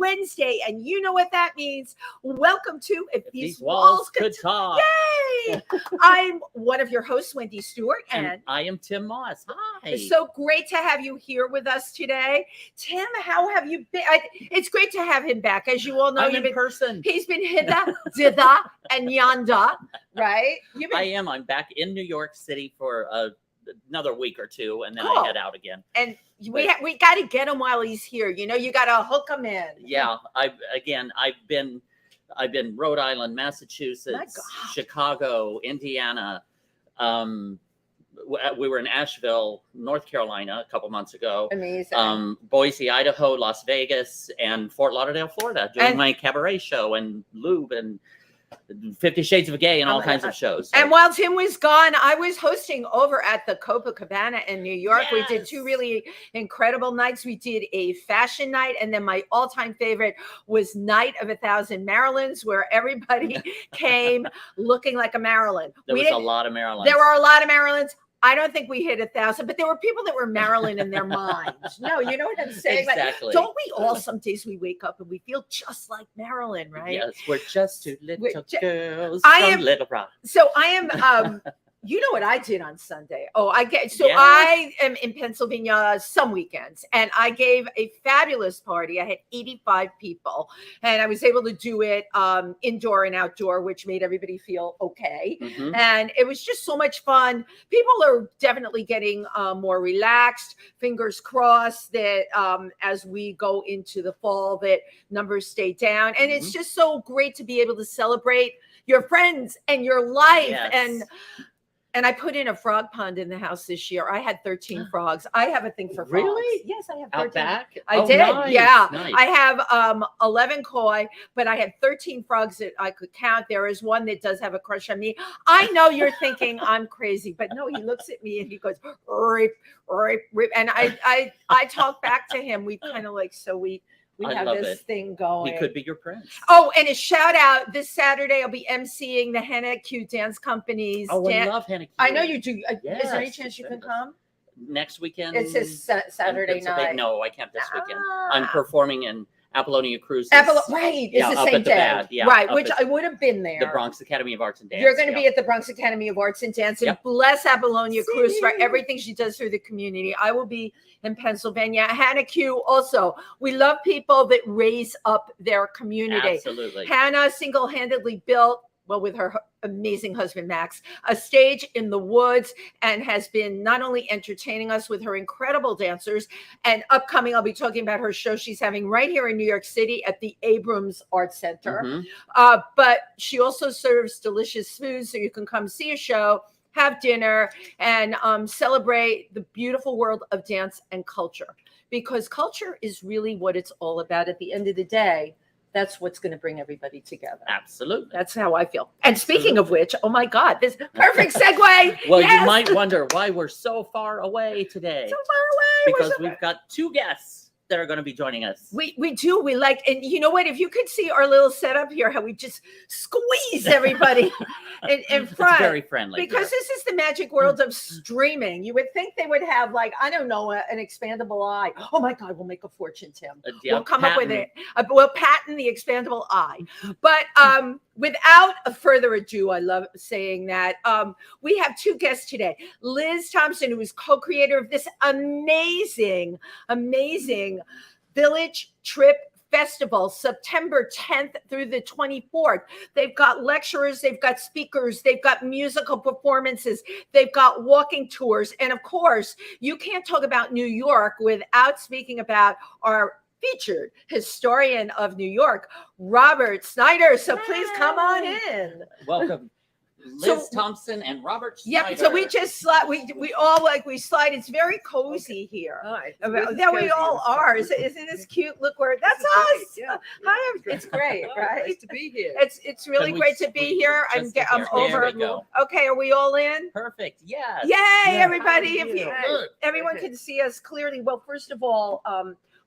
Wednesday, and you know what that means. Welcome to If These Walls Could Talk. Yay! I'm one of your hosts, Wendy Stuart, And I am Tim Moss. Hi. It's so great to have you here with us today. Tim, how have you been? It's great to have him back. As you all know, I'm in person. He's been hither, zither, and yonder, right? I'm back in New York City for another week or two, and then Cool. I head out again. And we got to get him while he's here. You know, you got to hook him in. Yeah, I've been Rhode Island, Massachusetts, Chicago, Indiana. We were in Asheville, North Carolina a couple months ago. Amazing. Boise, Idaho, Las Vegas, and Fort Lauderdale, Florida, doing my cabaret show and Lube and 50 Shades of Gay and all kinds of shows. So. And while Tim was gone, I was hosting over at the Copacabana in New York. Yes. We did two really incredible nights. We did a fashion night, and then my all-time favorite was Night of 1,000 Marilyns, where everybody came looking like a Marilyn. There was a lot of Marilyns. There were a lot of Marilyns. I don't think we hit 1,000, but there were people that were Marilyn in their minds. No, you know what I'm saying? Exactly. Like, don't we all some days we wake up and we feel just like Marilyn, right? Yes, we're just two little girls from Little Rock. So I am. You know what I did on Sunday? Yes. I am in Pennsylvania some weekends, and I gave a fabulous party. I had 85 people, and I was able to do it indoor and outdoor, which made everybody feel okay. Mm-hmm. And it was just so much fun. People are definitely getting more relaxed. Fingers crossed that as we go into the fall, that numbers stay down. And it's just so great to be able to celebrate your friends and your life. Yes. And I put in a frog pond in the house this year. I had 13 frogs. I have a thing for frogs. Really? Yes, I have 13. Out back? I did. Nice, yeah. Nice. I have 11 koi, but I had 13 frogs that I could count. There is one that does have a crush on me. I know you're thinking I'm crazy, but no, he looks at me and he goes, rip, rip, rip. And I talk back to him. We kind of like, so we have this thing going. He could be your prince. Oh, and a shout out this Saturday, I'll be emceeing the Henna Q Dance Company's. Oh, I love Henna Q. I know you do. Yes, is there any chance you can come? Next weekend? It's this Saturday night. No, I can't this weekend. I'm performing in Apollonia Cruises. Right, it's the same day. Right, which I would have been there. The Bronx Academy of Arts and Dance. You're going to be at the Bronx Academy of Arts and Dance, and bless Apollonia Cruz for everything she does through the community. I will be in Pennsylvania. Hannah Q also. We love people that raise up their community. Absolutely. Hannah single-handedly built, well, with her amazing husband, Max, a stage in the woods, and has been not only entertaining us with her incredible dancers, and upcoming, I'll be talking about her show she's having right here in New York City at the Abrams Art Center. But she also serves delicious food, so you can come see a show, have dinner, and celebrate the beautiful world of dance and culture. Because culture is really what it's all about at the end of the day. That's what's going to bring everybody together. Absolutely. That's how I feel. And speaking of which, oh my God, this perfect segue. Well, you might wonder why we're so far away today. So far away. Because we've got two guests that are going to be joining us. We do. We like, and you know what? If you could see our little setup here, how we just squeeze everybody in front. It's very friendly. Because this is the magic world of streaming. You would think they would have, like, I don't know, an expandable eye. Oh my God, we'll make a fortune, Tim. We'll come up with it. We'll patent the expandable eye. But without further ado, I love saying that, we have two guests today. Liz Thompson, who is co-creator of this amazing Village Trip Festival, September 10th through the 24th. They've got lecturers, they've got speakers, they've got musical performances, they've got walking tours. And of course, you can't talk about New York without speaking about our featured historian of New York, Robert Snyder. So please come on in. Welcome. Liz Thompson and Robert Snyder. Yep. So we just slide. We all we slide. It's very cozy here. All right. There we all are. Isn't this cute? Look where that's us. Yeah. Hi. It's great, right? Nice to be here. It's really great to be here. I'm over. Okay, are we all in? Perfect. Yes. Yay, everybody! Good. Everyone can see us clearly. Well, first of all,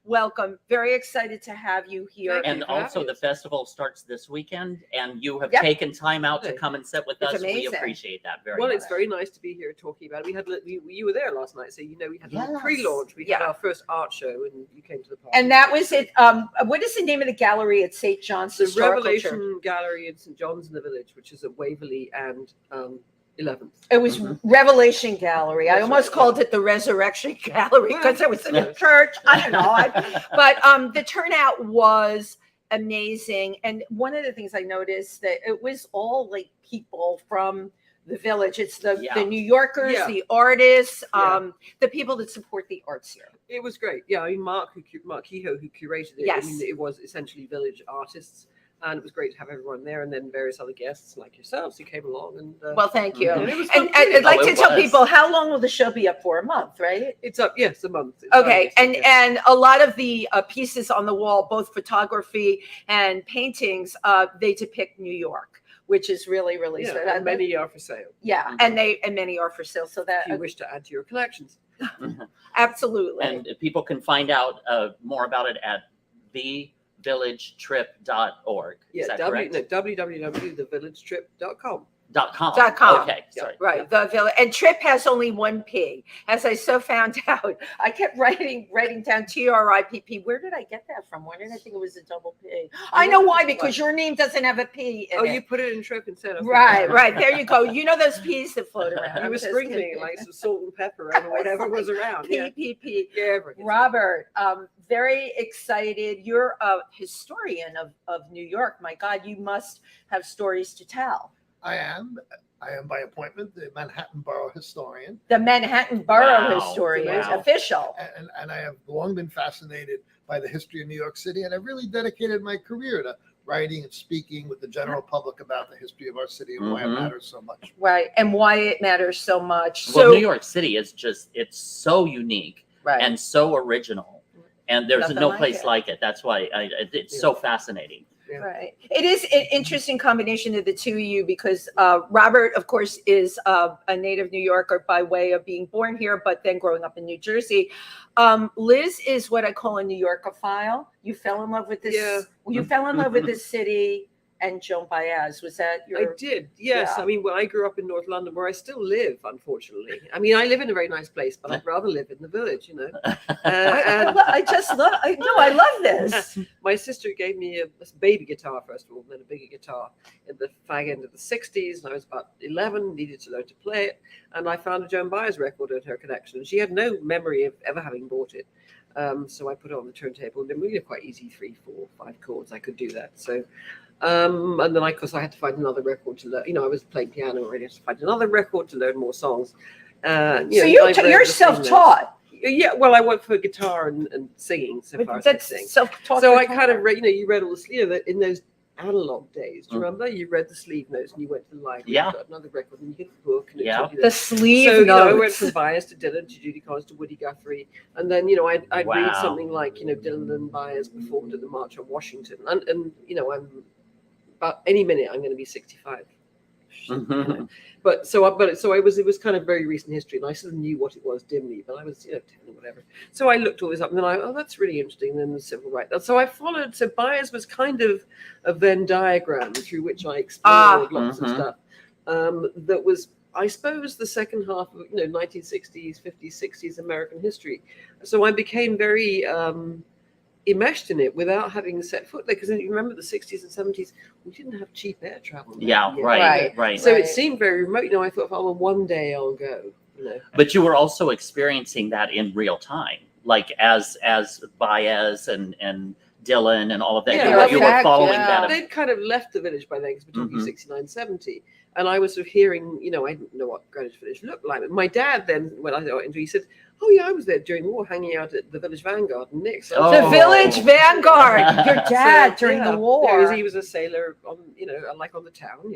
welcome. Very excited to have you here. Thank you. And also the festival starts this weekend, and you have Yep. taken time out to come and sit with It's us. We amazing. appreciate that very Well, much. it's very nice to be here talking about it. You were there last night, so you know we had Yes. a pre-launch. We had our first art show, and you came to the party. And that was it. What is the name of the gallery at St. John's the Historical Revelation Church? Gallery in St. John's in the Village, which is at Waverley and 11th. It was Revelation Gallery. I That's almost right, called it the Resurrection Gallery because it was in a Yes. church. I don't know. But the turnout was amazing. And one of the things I noticed that it was all like people from the village. It's the New Yorkers, the artists, the people that support the arts here. It was great. Yeah, I mean, Mark Kehoe, who curated it, Yes. I mean, it was essentially village artists. And it was great to have everyone there, and then various other guests like yourselves who came along. And Well, thank you. and it was And fun too. I'd like Oh, to it tell was. people, how long will the show be up for? A month, right? It's up, yes, a month. It's Okay, Friday, so, and a lot of the pieces on the wall, both photography and paintings, they depict New York, which is really, really yeah, special. and many are for sale. Yeah, and many are for sale. So that If you wish to add to your collections. absolutely. And people can find out more about it at thevillagetrip.org. Yeah, Is that correct? www.thevillagetrip.com. .com. .com. Okay, sorry. Right, the village, and Trip has only one P, as I so found out. I kept writing down TRIPP. Where did I get that from? Why did I think it was a double P? I know why, because your name doesn't have a P in Oh, it. you put it in Trip instead of Right. There you go. You know those P's that float around. You I'm were just sprinkling kidding. like some salt and pepper and whatever was around. Yeah, P. yeah. everyone gets it. Robert, very excited. You're a historian of New York. My God, you must have stories to tell. I am by appointment the Manhattan Borough historian, The Manhattan Borough Wow. historian, Wow. official. and I have long been fascinated by the history of New York City, and I've really dedicated my career to writing and speaking with the general public about the history of our city and why it matters so much. Right, and why it matters so much. Well, So, New York City is it's so unique right. and so original, and there's Nothing no like place it. like it. That's why it's so fascinating. Yeah. Right. It is an interesting combination of the two of you because Robert, of course, is a native New Yorker by way of being born here, but then growing up in New Jersey. Liz is what I call a New Yorkophile. You fell in love with this. Yeah. You fell in love with this city and Joan Baez. Was that your? I did, yes. Yeah. I mean, when I grew up in North London, where I still live, unfortunately. I mean, I live in a very nice place, but I'd rather live in the village, you know. I just love. I love this. My sister gave me a baby guitar, first of all, and then a bigger guitar in the fag end of the 60s. And I was about 11, needed to learn to play it. And I found a Joan Baez record in her collection. And she had no memory of ever having bought it. So I put it on the turntable. And then we were quite easy, 3, 4, 5 chords. I could do that. So, and then of course I had to find another record to learn. You know, I was playing piano already. I had to find another record to learn more songs. So you're self-taught. Yeah, well, I went for guitar and singing so far as I sing. Self-taught. So I kind of read, you read all the, in those analog days. Do you remember? You read the sleeve notes and you went to the library. Yeah. You got another record and you get the book. And it Yeah. told you The sleeve so, notes. I went from Baez to Dylan to Judy Collins to Woody Guthrie. And then, I'd read Wow. something like, Dylan and Baez performed at the March on Washington. And I'm about any minute I'm going to be 65. Mhm. But it was kind of very recent history, and I sort of knew what it was dimly, but I was 10 or whatever. So I looked all this up, and then that's really interesting. And then the civil rights. So I followed. So Baez was kind of a Venn diagram through which I explored lots of stuff. That was, I suppose, the second half of 1960s, 50s, 60s American history. So I became very enmeshed in it without having set foot there, because you remember the 60s and 70s, we didn't have cheap air travel. Yeah, right. So it seemed very remote. I thought, well, one day I'll go. But you were also experiencing that in real time, like as Baez and Dylan and all of that. Yeah, you were following that. They'd kind of left the village by then, because we're talking 69, 70. And I was sort of hearing, I didn't know what Greenwich Village looked like. But my dad then, when I got into, he said, oh yeah, I was there during the war, hanging out at the Village Vanguard and Nick. So The Village Vanguard. Your dad during the war. Yeah, he was a sailor on, like on the town,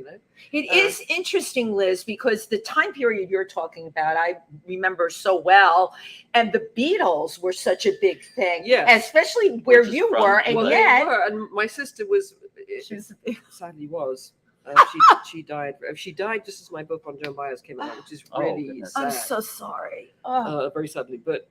It is interesting, Liz, because the time period you're talking about, I remember so well, and the Beatles were such a big thing. Yeah, especially where you were, and well, yet they were, and my sister sadly was. She died. She died just as my book on Joan Baez came out, which is really sad. I'm so sorry. Very sadly, but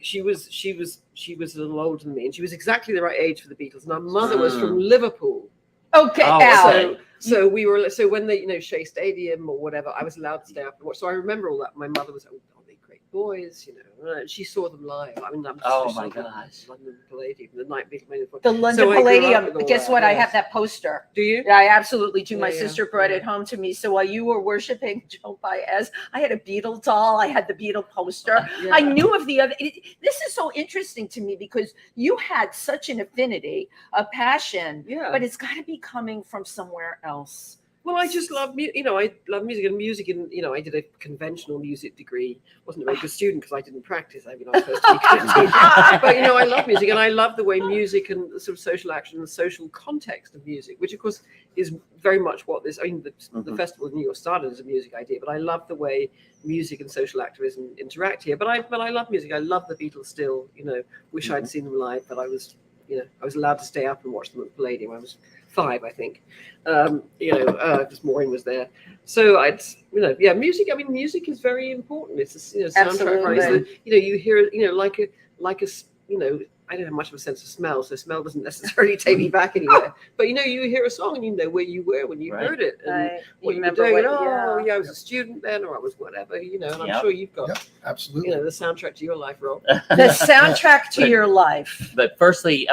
she was a little older than me, and she was exactly the right age for the Beatles. And our mother was from Liverpool. Okay, Oh, Al. okay. So we were, so when they, Shea Stadium or whatever, I was allowed to stay up and watch. So I remember all that. My mother was, oh, they great boys, and she saw them live. I mean, Oh my gosh. London Palladium, the night before. The London So I grew up Palladium. with all Guess that, what? I yes. have that poster. Do you? Yeah, I absolutely do. My Yeah, sister brought yeah. it home to me. So while you were worshiping Joan Baez, I had a Beatle doll. I had the Beatle poster. Yeah. I knew of the other. This is so interesting to me because you had such an affinity, a passion, Yeah. but it's got to be coming from somewhere else. Well, I just love I love music, and I did a conventional music degree. Wasn't a very good student because I didn't practice. I was supposed to be good. But I love music, and I love the way music and the sort of social action and social context of music, which of course is very much what this. I mean, the Festival of New York started as a music idea, but I love the way music and social activism interact here. But I love music. I love the Beatles still. Wish I'd seen them live, but I was allowed to stay up and watch them at the Palladium. I was 5, I think. Because Maureen was there. So music. I mean, music is very important. It's a soundtrack, right? So, you hear it, like a I don't have much of a sense of smell, so smell doesn't necessarily take me back anywhere. But you hear a song and you know where you were when you heard it, and what you were doing. I was a student then, or I was whatever, and I'm sure you've got, absolutely, the soundtrack to your life, Rob. The soundtrack to your life. But firstly,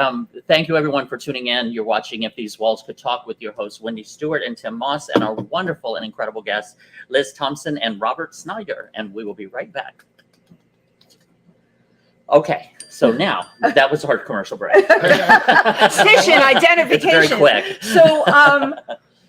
thank you everyone for tuning in. You're watching If These Walls Could Talk with your hosts Wendy Stuart and Tim Moss, and our wonderful and incredible guests Liz Thompson and Robert Snyder. And we will be right back. Okay, so now that was our commercial break. Station identification. It's very quick. So,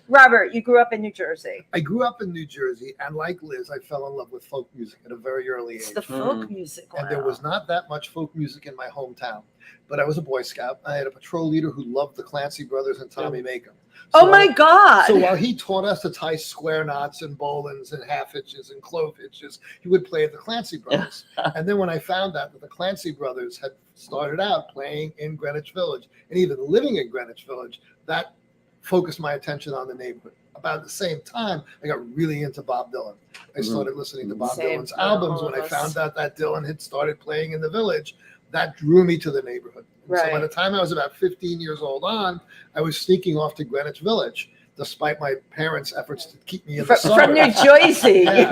Robert, you grew up in New Jersey. I grew up in New Jersey, and like Liz, I fell in love with folk music at a very early age. It's the folk music. And there was not that much folk music in my hometown. But I was a Boy Scout. I had a patrol leader who loved the Clancy Brothers and Tommy Macon. Oh my God. So while he taught us to tie square knots and bowlines and half hitches and clove hitches, he would play at the Clancy Brothers. And then when I found out that the Clancy Brothers had started out playing in Greenwich Village and even living in Greenwich Village, that focused my attention on the neighborhood. About the same time, I got really into Bob Dylan. I started listening to Bob Dylan's albums when I found out that Dylan had started playing in the Village. That drew me to the neighborhood. And so by the time I was about 15 years old on, I was sneaking off to Greenwich Village, despite my parents' efforts to keep me in the suburbs. From New Jersey. They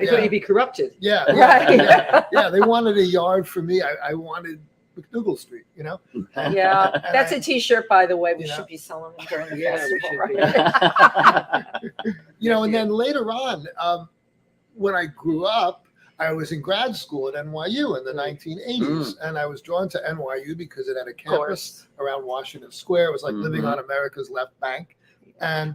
thought you'd be corrupted. Yeah, they wanted a yard for me. I wanted McDougal Street, And that's a T-shirt, by the way. We should be selling them during the festival, right? And then later on, when I grew up, I was in grad school at NYU in the 1980s, and I was drawn to NYU because it had a campus around Washington Square. It was like living on America's left bank. And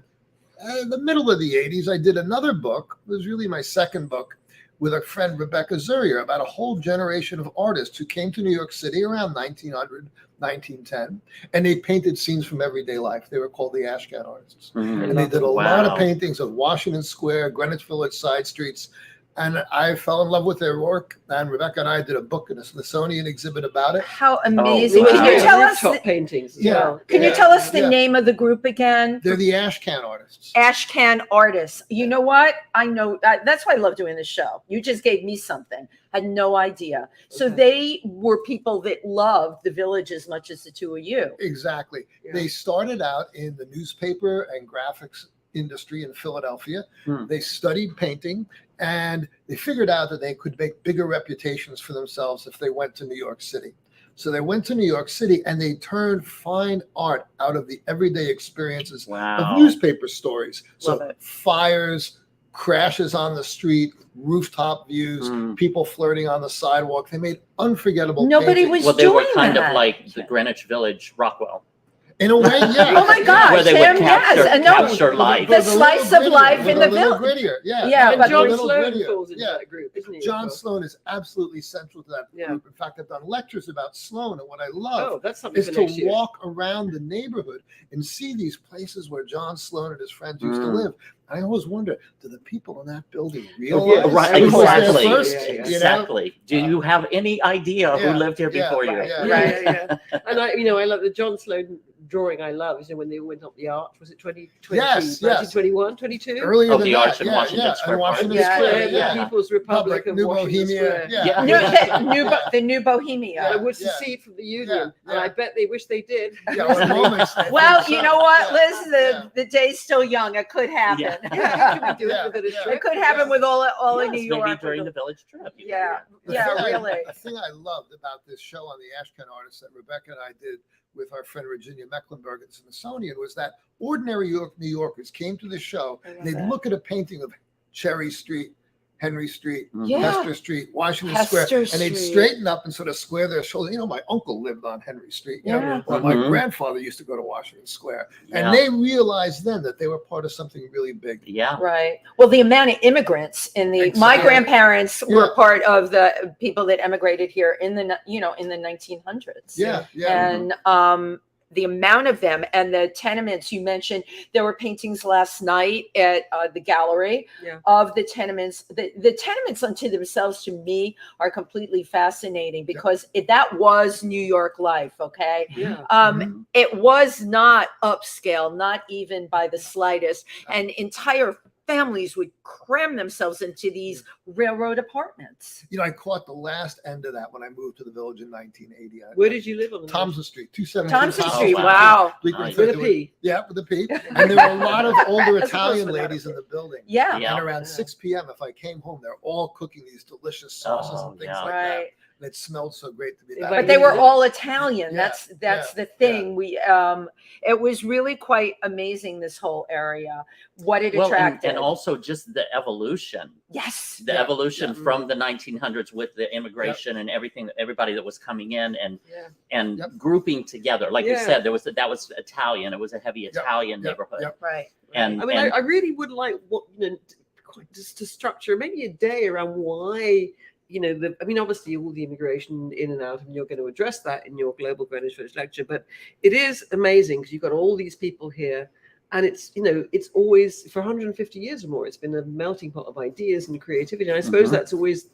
in the middle of the 80s, I did another book. It was really my second book with a friend, Rebecca Zurier, about a whole generation of artists who came to New York City around 1900, 1910, and they painted scenes from everyday life. They were called the Ashcan artists. And they did a lot of paintings of Washington Square, Greenwich Village side streets. And I fell in love with their work. And Rebecca and I did a book in a Smithsonian exhibit about it. How amazing. Oh, Can you tell us paintings as Yeah. well. Can you tell us the name of the group again? They're the Ashcan artists. Ashcan artists. You know what? I know that's why I love doing this show. You just gave me something. I had no idea. So they were people that loved the Village as much as the two of you. Exactly. They started out in the newspaper and graphics industry in Philadelphia. They studied painting, and they figured out that they could make bigger reputations for themselves if they went to New York City. So they went to New York City and they turned fine art out of the everyday experiences of newspaper stories. So fires, crashes on the street, rooftop views, people flirting on the sidewalk. They made unforgettable Nobody paintings. was they were doing kind that. of like the Greenwich Village Rockwell. In a way, yeah. Oh my gosh. Where they would capture life. The slice of life in the Village. Grittier. And but John a little Sloan grittier. falls into that group, isn't he? John Sloan is absolutely central to that group. In fact, I've done lectures about Sloan, and what I love that's something is for to next year. walk around the neighborhood and see these places where John Sloan and his friends used to live. I always wonder, do the people in that building realize Right, who was there exactly. first? Exactly. Do you have any idea who lived here before you? And I love the John Sloan drawing I love is when they went up the arch. Was it 2020? Yes, yes. 1921, 22? Earlier than the that, arch in yeah, Washington yeah, Square and Park. Washington Yeah, Square, The People's Republic of New Washington Bohemia, Square. yeah. The new Bohemia. I would Yeah. secede from the Union, Yeah, and I yeah. bet they wish they did. Yeah, well, moments, I Well, think you so. know what, Yeah, Liz? yeah. The day's still young. It could happen. Yeah. Yeah, do Yeah, it with a yeah. It could happen with all in Yes, New York. maybe during the village trip. Yeah, The yeah, thing really. The thing I loved about this show on the Ashcan Artists that Rebecca and I did with our friend Virginia Mecklenburg at Smithsonian was that ordinary New Yorkers came to the show and they'd look at a painting of Cherry Street, Henry Street, Yeah. Hester Street, Washington Hester Square, and they'd Street. straighten up and sort of square their shoulders. You know, my uncle lived on Henry Street. You know, Yeah. or my Mhm. grandfather used to go to Washington Square. Yeah. And they realized then that they were part of something really big. Yeah. Right. Well, the amount of immigrants in my Exactly. grandparents were Yeah. part of the people that emigrated here in the 1900s. Yeah, yeah. And the amount of them and the tenements you mentioned, there were paintings last night at the gallery Yeah. of the tenements. The tenements unto themselves to me are completely fascinating because that was New York life. Okay. Yeah. Mhm. It was not upscale, not even by the slightest. And entire families would cram themselves into these railroad apartments. You know, I caught the last end of that when I moved to the village in 1980. Where did you live on the Thompson Street, 217 Thompson Oh, Street. wow. Wow. Nice. With a P. Yeah, with a P. And there were a lot of older As opposed Italian to without a ladies P. in the building. Yeah. Yeah. And around Yeah. 6 p.m., if I came home, they're all cooking these delicious sauces Oh, and things yeah. like that. Right. And it smelled so great to be But back. But they were all Italian. Yeah, That's yeah, the thing. It was really quite amazing, this whole area. What it Well, and, attracted. and also just the evolution, Yes. the Yeah, evolution yeah. from the 1900s with the immigration and everything, everybody that was coming in and Yeah. Yep. grouping together. Like you Yeah. said, that was Italian. It was a heavy Italian yep, neighborhood. yep. Right. And I mean, and I really would like just to structure maybe a day around why, obviously all the immigration in and out, and you're going to address that in your Global Greenwich Village lecture, but it is amazing because you've got all these people here. And it's always, for 150 years or more, it's been a melting pot of ideas and creativity. And I suppose Mhm. that's always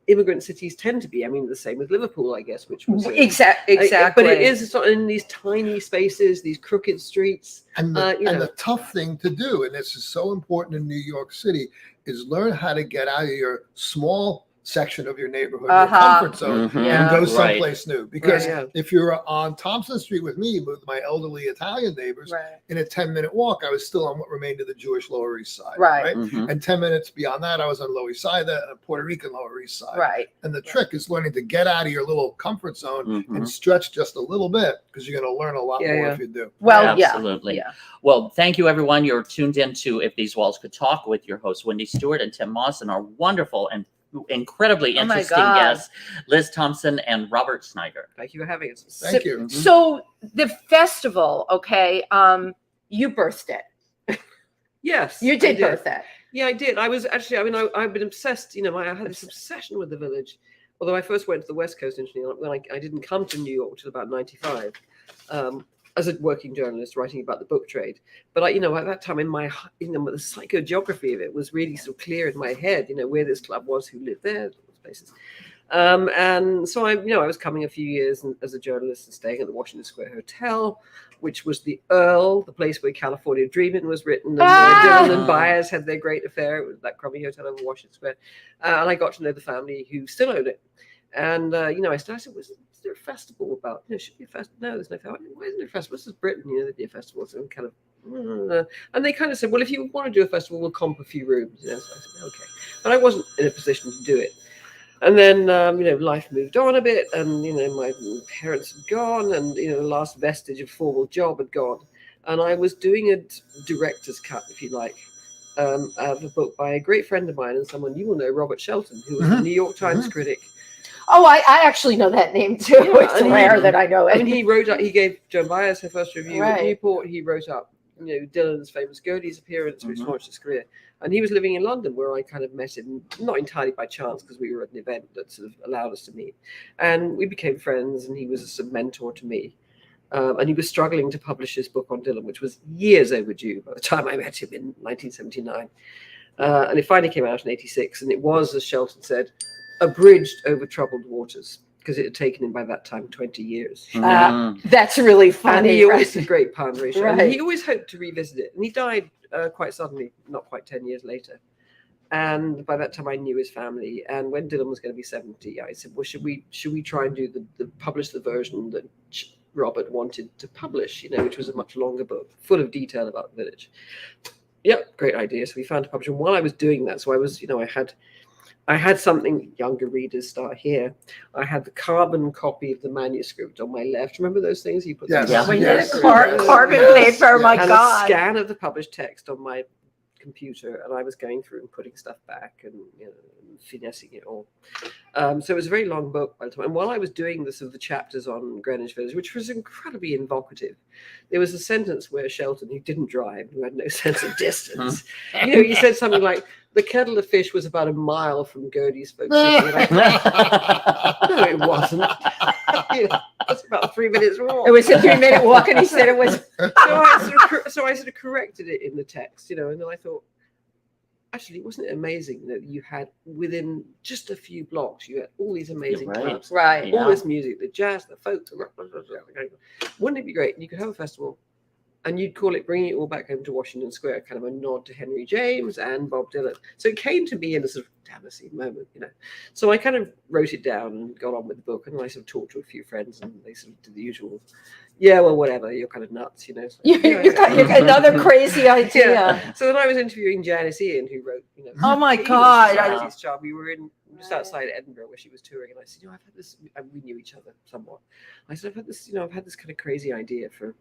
immigrant cities tend to be. I mean, the same with Liverpool, I guess, which was Exactly. But it is sort of in these tiny spaces, these crooked streets. And you know. the tough thing to do, and this is so important in New York City, is learn how to get out of your small section of your neighborhood, your comfort zone, Mhm. Yeah. and go Right. someplace new. Because Yeah. if you're on Thompson Street with me, with my elderly Italian neighbors, Right. in a 10-minute walk, I was still on what remained of the Jewish Lower East Side. Right. Mhm. And 10 minutes beyond that, I was on Lower East Side, the Puerto Rican Lower East Side. Right. And the trick is learning to get out of your little comfort zone Mhm. and stretch just a little bit, because you're going to learn a lot Yeah, more yeah. if you do. Well, Absolutely. yeah. Well, thank you, everyone. You're tuned in to If These Walls Could Talk with your hosts, Wendy Stuart and Tim Moss, and our wonderful and incredibly Oh my interesting God. guests, Liz Thompson and Robert Snyder. Thank you for having us. Thank you. So the festival, okay, you birthed it. Yes, You I did birth it. Yeah, I did. I was actually, I've been obsessed, I had this obsession with the village. Although I first went to the West Coast initially, when I didn't come to New York until about 95, as a working journalist writing about the book trade. But at that time in my, the psychogeography of it was really sort of clear in my head, where this club was, who lived there, those places. And so I was coming a few years as a journalist and staying at the Washington Square Hotel, which was the Earl, the place where California Dreamin' was written, and where Dylan and Byers had their great affair. It was that crummy hotel over Washington Square. And I got to know the family who still owned it. And, I said, is there a festival about, should be a festival? No, there's no festival. Why isn't there a festival? This is Britain, there'd be a festival. So I'm kind of, and they kind of said, well, if you want to do a festival, we'll comp a few rooms. So I said, okay. But I wasn't in a position to do it. And then, life moved on a bit, and, my parents had gone, and, the last vestige of formal job had gone. And I was doing a director's cut, if you like, of a book by a great friend of mine and someone you will know, Robert Shelton, who was a New York Times critic. Oh, I actually know that name too. Yeah, It's and rare that I know it. I mean, he gave Joan Byers her first review at Right. Newport. He wrote up, Dylan's famous Godey's appearance, which launched his career. And he was living in London, where I kind of met him, not entirely by chance, because we were at an event that sort of allowed us to meet. And we became friends, and he was a sort of mentor to me. And he was struggling to publish his book on Dylan, which was years overdue by the time I met him in 1979. And it finally came out in 86, and it was, as Shelton said, abridged over troubled waters. because it had taken him by that time 20 years. That's really And funny. he always did great pun ratio. And Right. he always hoped to revisit it. And he died quite suddenly, not quite 10 years later. And by that time, I knew his family. And when Dylan was going to be 70, I said, well, should we try and do publish the version that Robert wanted to publish, which was a much longer book, full of detail about the village. Yep, great idea. So we found a publisher. And while I was doing that, so I was, I had something, younger readers start here. I had the carbon copy of the manuscript on my left. Remember those things you put? Yes. them When you down? had carbon paper, my And God. a scan of the published text on my computer, and I was going through and putting stuff back and finessing it all. So it was a very long book by the time. And while I was doing the chapters on Greenwich Village, which was incredibly evocative, there was a sentence where Shelton, who didn't drive, who had no sense of distance, he said something like, "The kettle of fish was about a mile from Gertie's folk city." And I thought, no, it wasn't. It's about 3 minutes walk. It was a 3-minute walk, and he said it was. So I sort of corrected it in the text, and then I thought, actually, wasn't it amazing that you had within just a few blocks, you had all these amazing clubs, Right. all this music, the jazz, the folk, the rock, wouldn't it be great? And you could have a festival, and you'd call it Bringing It All Back Home to Washington Square, kind of a nod to Henry James and Bob Dylan. So it came to me in a sort of Tennessee moment, So I kind of wrote it down and got on with the book, and I sort of talked to a few friends, and they sort of did the usual, yeah, well, whatever, you're kind of nuts, So, You got another crazy idea. yeah. So then I was interviewing Janice Ian, who wrote, Oh my God. Society's Child. We were just outside Edinburgh where she was touring, and I said, I've had this. We knew each other somewhat. I said, I've had this kind of crazy idea for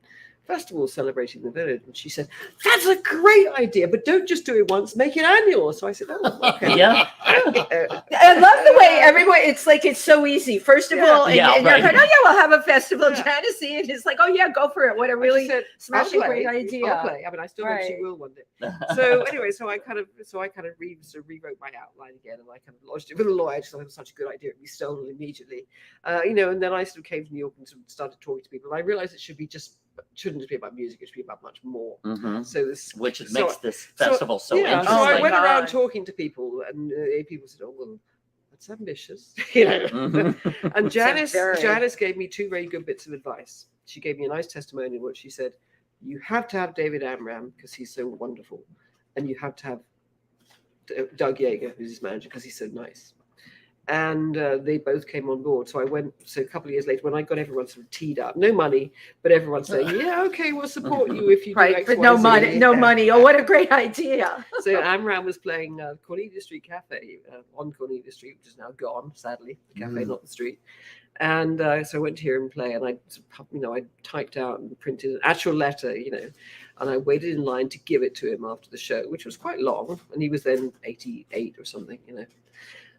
festival celebrating the village, and she said, "That's a great idea, but don't just do it once, make it annual." So I said, "Oh, okay." Yeah. I love the way everyone, it's like, it's so easy. First of all, and you're right. going, oh yeah, we'll have a festival. Janice Ian is like, oh yeah, go for it. What a really said, smashing "I'll play. great idea. I'll play." I mean, I still hope she Right. will one day. So anyway, so I kind of rewrote my outline again, and I kind of lodged it with a lawyer because I thought it was such a good idea. It'd be stolen immediately, and then I sort of came to New York and sort of started talking to people, and I realized it shouldn't just be about music; it should be about much more. So this, which makes this festival so yeah, interesting. so I went God. around talking to people, and people said, "Oh well, that's ambitious," And Janice gave me 2 very good bits of advice. She gave me a nice testimonial, which she said, "You have to have David Amram because he's so wonderful, and you have to have Doug Yeager, who's his manager, because he's so nice." And they both came on board. So a couple of years later, when I got everyone sort of teed up, no money, but everyone saying, "Yeah, okay, we'll support you if you do Right, X, but Y, no Z." money, no money. Oh, what a great idea. So Amram was playing Cornelia Street Cafe on Cornelia Street, which is now gone, sadly. The cafe, not the street. And so I went to hear him play, and I typed out and printed an actual letter, and I waited in line to give it to him after the show, which was quite long. And he was then 88 or something,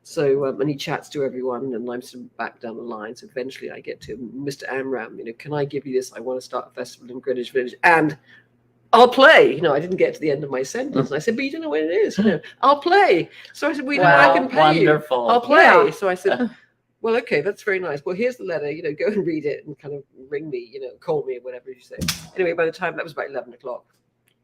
So, and he chats to everyone, and I'm sort of back down the line. So eventually I get to him, "Mr. Amram, can I give you this? I want to start a festival in Greenwich Village, and I'll play." I didn't get to the end of my sentence. And I said, "But you don't know what it is. I'll play." So I said, "Well, I can pay wonderful. you. I'll play." Yeah. So I said, "Well, okay, that's very nice. Well, here's the letter, go and read it and kind of ring me, call me," or whatever you say. Anyway, by the time that was about 11 o'clock,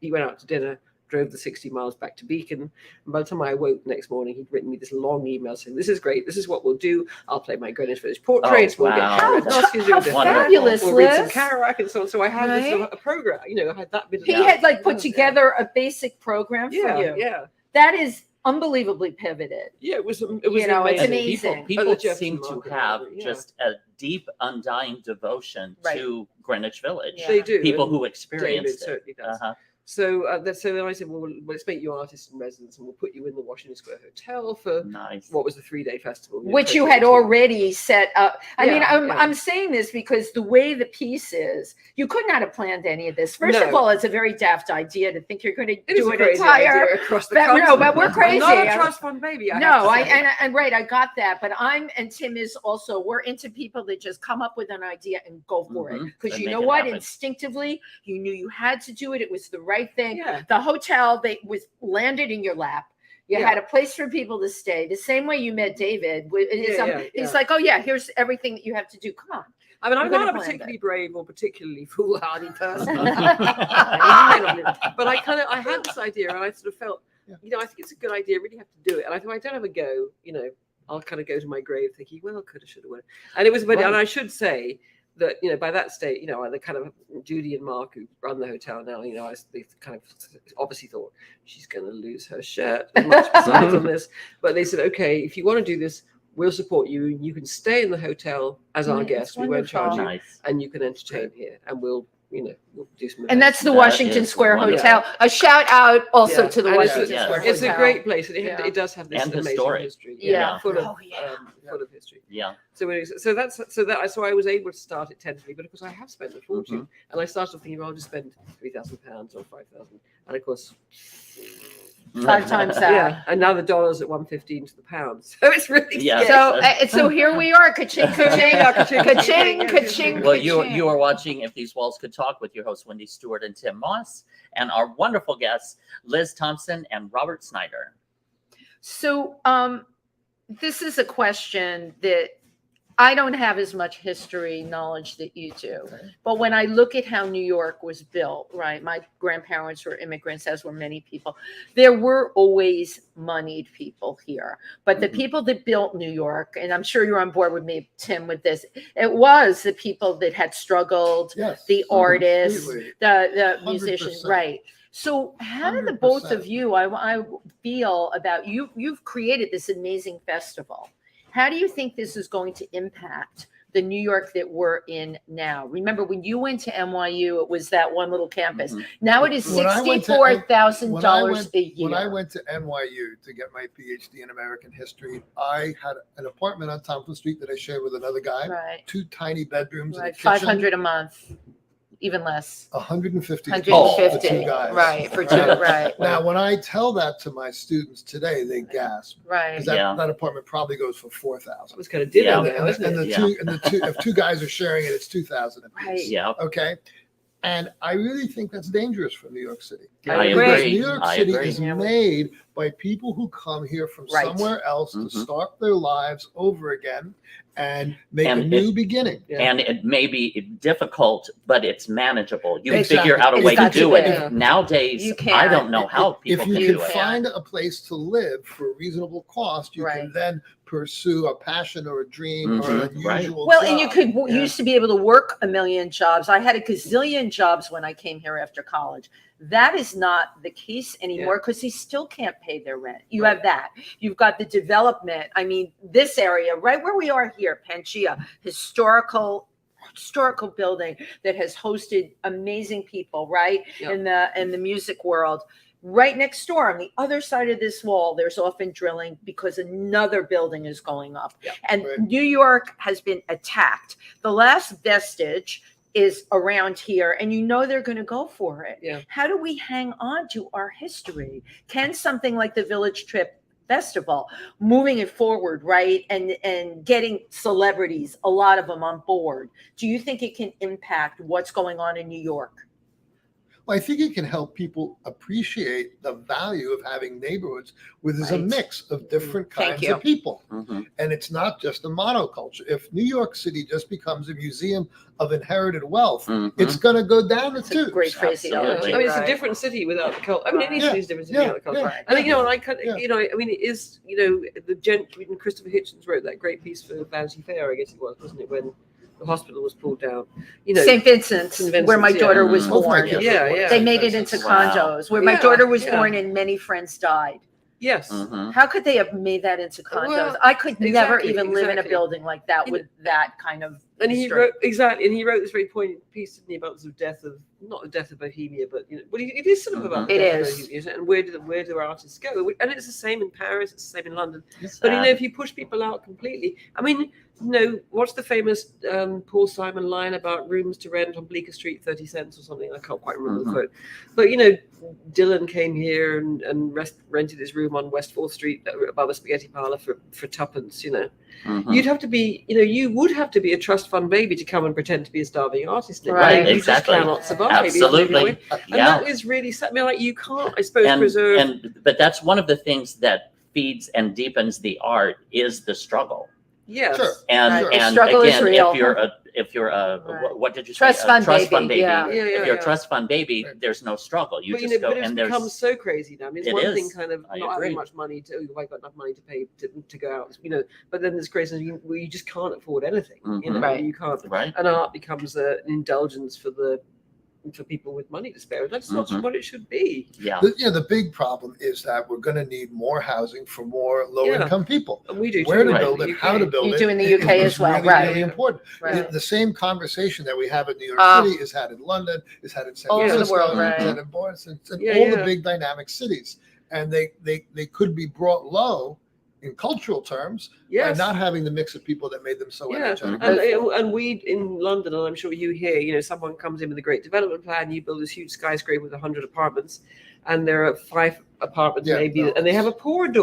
he went out to dinner, drove the 60 miles back to Beacon. And by the time I awoke the next morning, he'd written me this long email saying, "This is great. This is what we'll do. I'll play my Greenwich Village portraits. Oh, We'll wow. get How fabulous, We'll read some Liz. Kerouac and so on." So I had this Right. a program, I had that bit of He had put together a basic program for you. Yeah. That is unbelievably pivoted. Yeah, it was it's amazing. amazing. People Oh, the Jefferson seem to Market, have yeah. just a deep, undying devotion Right. to Greenwich Village. Yeah. They do. People and who David experienced it. certainly does. Uh-huh. So then I said, "Well, let's make you artists in residence, and we'll put you in the Washington Square Hotel for Nice. what was the 3-day festival." Which you had already set up. I mean, Yeah. I'm saying this because the way the piece is, you could not have planned any of this. First of No. all, it's a very daft idea to think you're going to It is do a an crazy entire. idea across the But, country. no, but we're crazy. I'm not a trust fund baby. Right, I got that, but and Tim is also, we're into people that just come up with an idea and go for it, Mhm. because And you make know it what, happen. instinctively you knew you had to do it. It was the right thing. Yeah. The hotel was landed in your lap. You Yeah. had a place for people to stay. The same way you met David. It's Yeah. like, oh yeah, here's everything that you have to do. Come on. I mean, I'm We're gonna not a plan particularly that. brave or particularly foolhardy person. But I had this idea, and I sort of felt, I think it's a good idea. I really have to do it. And I thought, I don't have a go, I'll kind of go to my grave thinking, well, coulda, shoulda, woulda. And it was, and I should say that, you know, by that stage, you know, the kind of Judy and Mark who run the hotel now, you know, they kind of obviously thought she's going to lose her shirt much besides on this. But they said, okay, if you want to do this, we'll support you. You can stay in the hotel as our guest. We won't charge you, and you can entertain here, and we'll do some. And that's the Washington Square Hotel. A shout out also to the Washington Square It's Hotel. a great place, and it does have this amazing history. Full of history. Yeah. So I was able to start it tentatively, but of course I have spent a fortune, and I started thinking, well, I'll just spend £3,000 or £5,000, and of course. 5 times that. Yeah, and now the dollar's at 1.15 to the pound, so it's really So here we are, ka-ching, ka-ching, ka-ching, ka-ching. Well, you are watching If These Walls Could Talk with your hosts Wendy Stuart and Tim Moss, and our wonderful guests Liz Thompson and Robert Snyder. So this is a question that I don't have as much history knowledge that you do. But when I look at how New York was built, right? My grandparents were immigrants, as were many people. There were always moneyed people here. But the people that built New York, and I'm sure you're on board with me, Tim, with this, it was the people that had struggled, the artists, the musicians, right? So how do the both of you, I feel about you've created this amazing festival. How do you think this is going to impact the New York that we're in now? Remember, when you went to NYU, it was that one little campus. Now it is $64,000 a year. When I went to NYU to get my PhD in American history, I had an apartment on Thompson Street that I shared with another guy. Right. 2 tiny bedrooms. Right. $500 a month. Even less. 150 for 2 guys. Right, for 2, right. Now, when I tell that to my students today, they gasp. Right. Because that apartment probably goes for $4,000. It's kind of dinner now, isn't it? If 2 guys are sharing it, it's $2,000 a piece. Right. Yeah. Okay. And I really think that's dangerous for New York City. I agree. Because New York City is made by people who come here from somewhere else to start their lives over again and make a new beginning. And it may be difficult, but it's manageable. You can figure out a way to do it. Yeah. Nowadays, I don't know how people can do it. If you can find a place to live for a reasonable cost, you can then pursue a passion or a dream or an unusual Well, job. and you could used to be able to work a million jobs. I had a gazillion jobs when I came here after college. That is not the case anymore because they still can't pay their rent. You have that. You've got the development. I mean, this area, right where we are here, PANGEA, historical building that has hosted amazing people, right? In the music world. Right next door on the other side of this wall, there's often drilling because another building is going up. And New York has been attacked. The last vestige is around here, and you know they're going to go for it. How do we hang on to our history? Can something like the Village Trip Festival, moving it forward, right, and getting celebrities, a lot of them on board, do you think it can impact what's going on in New York? Well, I think it can help people appreciate the value of having neighborhoods where there's a mix of different kinds of people. And it's not just a monoculture. If New York City just becomes a museum of inherited wealth, it's going to go down the tubes. Great phrase. I mean, it's a different city without the culture. I mean, any city is different city without the culture. And you know, and I kind of, you know, I mean, it is, you know, Christopher Hitchens wrote that great piece for Vanity Fair, I guess it was, wasn't it, when the hospital was pulled down. You know, St. Vincent's, where my daughter was born. They made it into condos. Where my daughter was born and many friends died. Yes. How could they have made that into condos? Well, I could never even live in a building like that with that kind of. And he wrote this very poignant piece, didn't he, about the death of, not the death of Bohemia, but you know, well, it is sort of about the death of Bohemia, and where do our artists go? And it's the same in Paris, it's the same in London. But you know, if you push people out completely, I mean, you know, what's the famous Paul Simon line about rooms to rent on Bleecker Street, 30 cents or something? I can't quite remember the quote. But you know, Dylan came here and rented his room on West 4th Street above a spaghetti parlor for tuppence, you know. You'd have to be, you know, you would have to be a trust fund baby to come and pretend to be a starving artist. Right, you exactly. just cannot survive. Absolutely. And that is really sad. I mean, like, you can't, I suppose, preserve. But that's one of the things that feeds and deepens the art is the struggle. Yes. Sure. And struggle again, is real. if you're if you're a Right. what did you Trust say? fund Trust fund baby, baby. yeah. If you're a trust fund baby, there's no struggle. You But, just go but it's and become there's so crazy now. I mean, it's It one is. thing kind of I not agree. having much money to, oh, have I got enough money to pay to go out, but then there's crazy where you just can't afford anything, Mhm. Right. you can't, right. and art becomes an indulgence for people with money to spare. That's not Mhm. what it should be. Yeah. The big problem is that we're going to need more housing for more low-income people. And we do Where to too, build in it, the how to UK. build You it. do in the is UK as well, really, right. really important. Right. The same conversation that we have in New York City is had in London, is had in San All over the Francisco, world, is right. had in Boston, and Yeah, all yeah. the big dynamic cities. And they could be brought low in cultural terms Yes. by not having the mix of people that made them so Yeah, energetic. and we in London, and I'm sure you here, someone comes in with a great development plan, you build this huge skyscraper with 100 apartments, and there are 5 apartments Yeah, maybe, no, and they have a corridor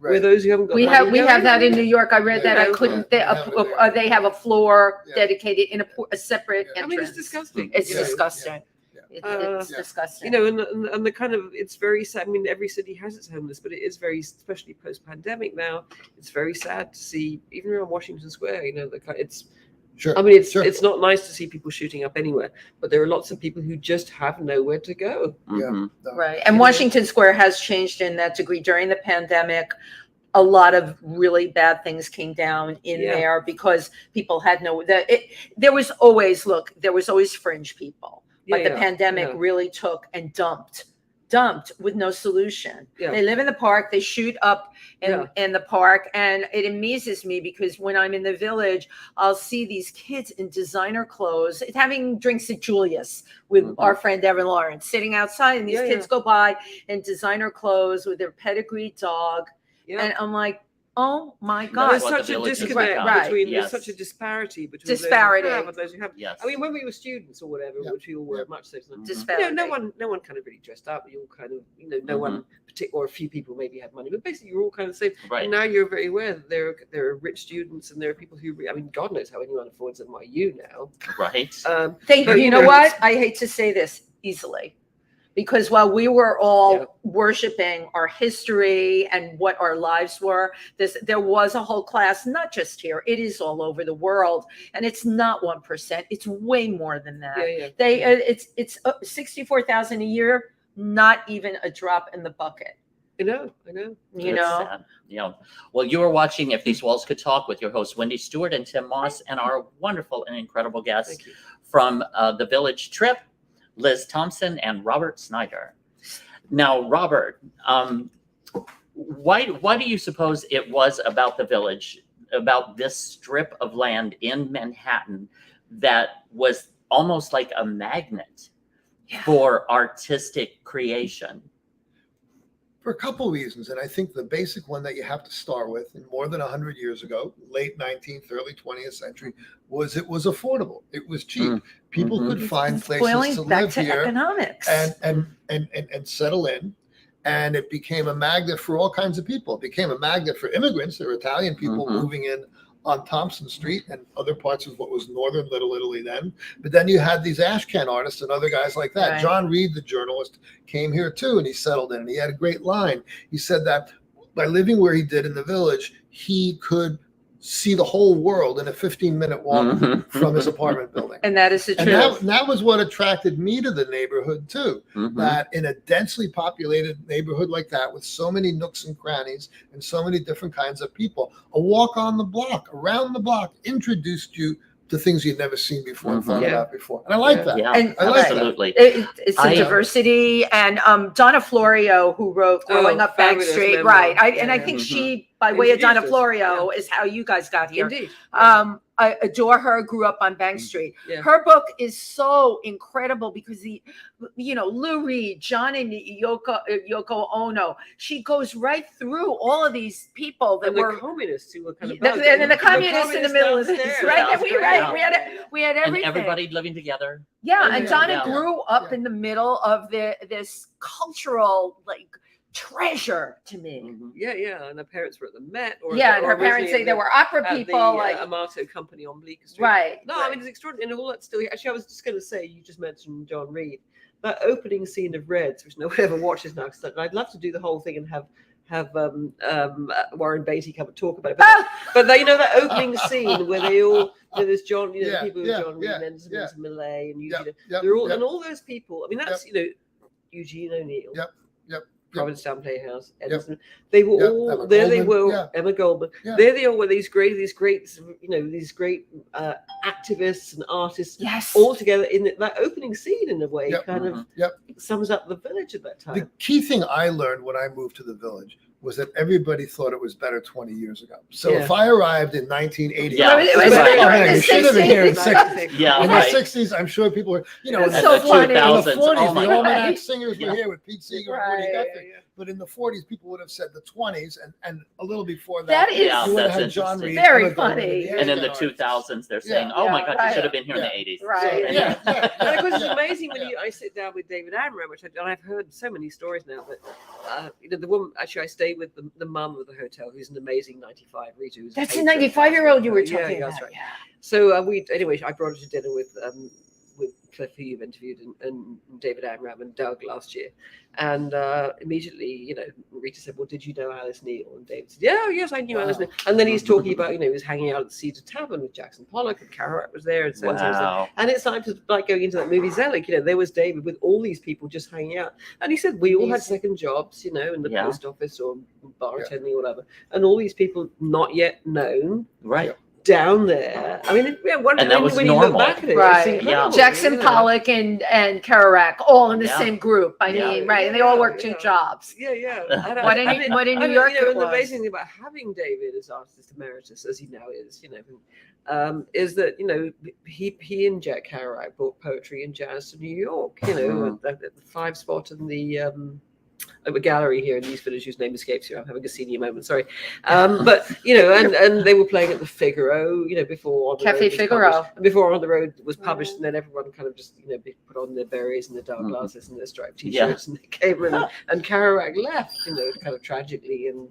where Right. those who haven't got We money have go that in New York. I read Yeah. that. I Yeah. couldn't. Yeah. They have a floor Yeah. dedicated in a separate Yeah. I mean, entrance. it's disgusting. It's you know. disgusting. Yeah. It's Yeah. disgusting. And the kind of, it's very sad. I mean, every city has its homeless, but it is very, especially post-pandemic now, it's very sad to see, even around Washington Square, it's, Sure. I mean, Sure. it's not nice to see people shooting up anywhere, but there are lots of people who just have nowhere to go. Mhm. No. Right. And Washington Square has changed in that degree. During the pandemic, a lot of really bad things came down in Yeah. there because people had there was always fringe people. But the pandemic really took and dumped with no solution. Yeah. They live in the park, they shoot up in the park, and it amazes me because when I'm in the village, I'll see these kids in designer clothes having drinks at Julius with Mhm. our friend Evan Lawrence, sitting outside, and these Yeah, kids go by in designer clothes with their pedigree dog. Yeah. And I'm like, oh my That's God. There's what the such a village has disconnect become. Right. between, Yes. there's such a disparity between Disparity. those who have and those who have. Yes. I mean, when we were students or whatever, Yeah. which we all were Yeah. much so, Disparity. no one kind of really dressed up. You all kind of, no one particular, or a few people maybe had money, but basically you're all kind of the same. Right. And now you're very aware that there are rich students and there are people who, I mean, God knows how anyone affords NYU now. Right. But, You know what? I hate to say this easily. Because while we were all worshiping our history and what our lives were, there was a whole class, not just here, it is all over the world. And it's not 1%, it's way more than that. It's 64,000 a year, not even a drop in the bucket. I know. It's sad. Well, you are watching If These Walls Could Talk with your hosts, Wendy Stuart and Tim Moss, and our wonderful and incredible guests Thank you. from the Village Trip, Liz Thompson and Robert Snyder. Now, Robert, why do you suppose it was about the Village, about this strip of land in Manhattan that was almost like a magnet for artistic creation? For a couple of reasons, and I think the basic one that you have to start with, and more than 100 years ago, late 19th, early 20th century, was it was affordable. It was cheap. People could find places to live here economics. and settle in. And it became a magnet for all kinds of people. It became a magnet for immigrants. There were Italian people moving in on Thompson Street and other parts of what was northern Little Italy then. But then you had these ashcan artists and other guys like that. Right. John Reed, the journalist, came here too, and he settled in. And he had a great line. He said that by living where he did in the Village, he could see the whole world in a 15-minute walk from his apartment building. And that is the And truth. that was what attracted me to the neighborhood too. Mhm. That in a densely populated neighborhood like that, with so many nooks and crannies and so many different kinds of people, a walk on the block, around the block, introduced you to things you'd never seen before and thought Yeah. about before. And I like that. Yeah, And- I like that. absolutely. It's a I- diversity, and Donna Florio, who wrote "Growing Up Bank fabulous Street," memoir. right? Yeah, And I yeah. think Mhm. she, by way of Donna Introduced us. Florio, is how you guys got here. Indeed. I adore her. Grew up on Bank Street. Yeah. Her book is so incredible because Lou Reed, John and Yoko Ono. She goes right through all of these people that And the were. communists who were kind of And then the communists in the middle of this, downstairs. right? Yeah. We had And everything. everybody living together. Yeah, Yeah, and Donna yeah. grew up Yeah. in the middle of this cultural treasure to me. Mhm. Yeah, and her parents were at the Met. Or Yeah, and her or parents originally say there were opera at people, the, like Amato Company on Bleecker Street. right. No, I mean, it's extraordinary. And all that's still here. Actually, I was just going to say, you just mentioned John Reed. That opening scene of Reds, which nobody ever watches now, because I'd love to do the whole thing and have Warren Beatty come and talk about it. But they, that opening scene where they all, there's John, the people who John Reed, and Millay, and Eugene, they're all, and all those people. I mean, that's Eugene O'Neill. Provincetown Playhouse, Edison. They were all Emma there. Goldman, They were Emma Goldman. There they all were. These great, activists and artists. Yes. All together in that opening scene. In a way, kind of sums up the village at that time. The key thing I learned when I moved to the village was that everybody thought it was better 20 years ago. So if I arrived in 1980, it should have been here in the 60s. Yeah, in the 60s, I'm sure people were, in the 2000s, the 40s, the almanac singers were here with Pete Seeger and Woody Guthrie. But in the 40s, people would have said the 20s, and a little before that, you would have had John Reed. Very funny. And in the 2000s, they're saying, "Oh my God, you should have been here in the 80s." Right. And of course, it's amazing when I sit down with David Amram, which I've heard so many stories now. But the woman, actually, I stay with the mum of the hotel, who's an amazing 95 Rita. That's a 95-year-old you were talking about. That's right. So I brought her to dinner with Cliff, who you've interviewed, and David Amram and Doug last year. And immediately, Rita said, "Well, did you know Alice Neal?" And David said, "Yes, I knew Alice Neal." And then he's talking about, he was hanging out at the Cedar Tavern with Jackson Pollock, and Kerouac was there, and so and so. And it's like going into that movie Zelig. There was David with all these people just hanging out, and he said we all had second jobs, in the post office or bartending or whatever, and all these people not yet known, right? Down there, I mean, and that was when normal, you look back at it, right? Jackson Pollock and Kerouac, all in the same group. I mean, right? And they all work two jobs. What in New York? And the amazing thing about having David as artist emeritus, as he now is, is that he and Jack Kerouac brought poetry and jazz to New York. At the 5 spot in the a gallery here in East Village whose name escapes you. I'm having a senior moment, sorry. But and they were playing at the Figaro, before On the Cafe Road Figaro. Before On the Road was published, and then everyone kind of just put on their berets and their dark glasses and their striped t-shirts, and they came in, and Kerouac left, kind of tragically, and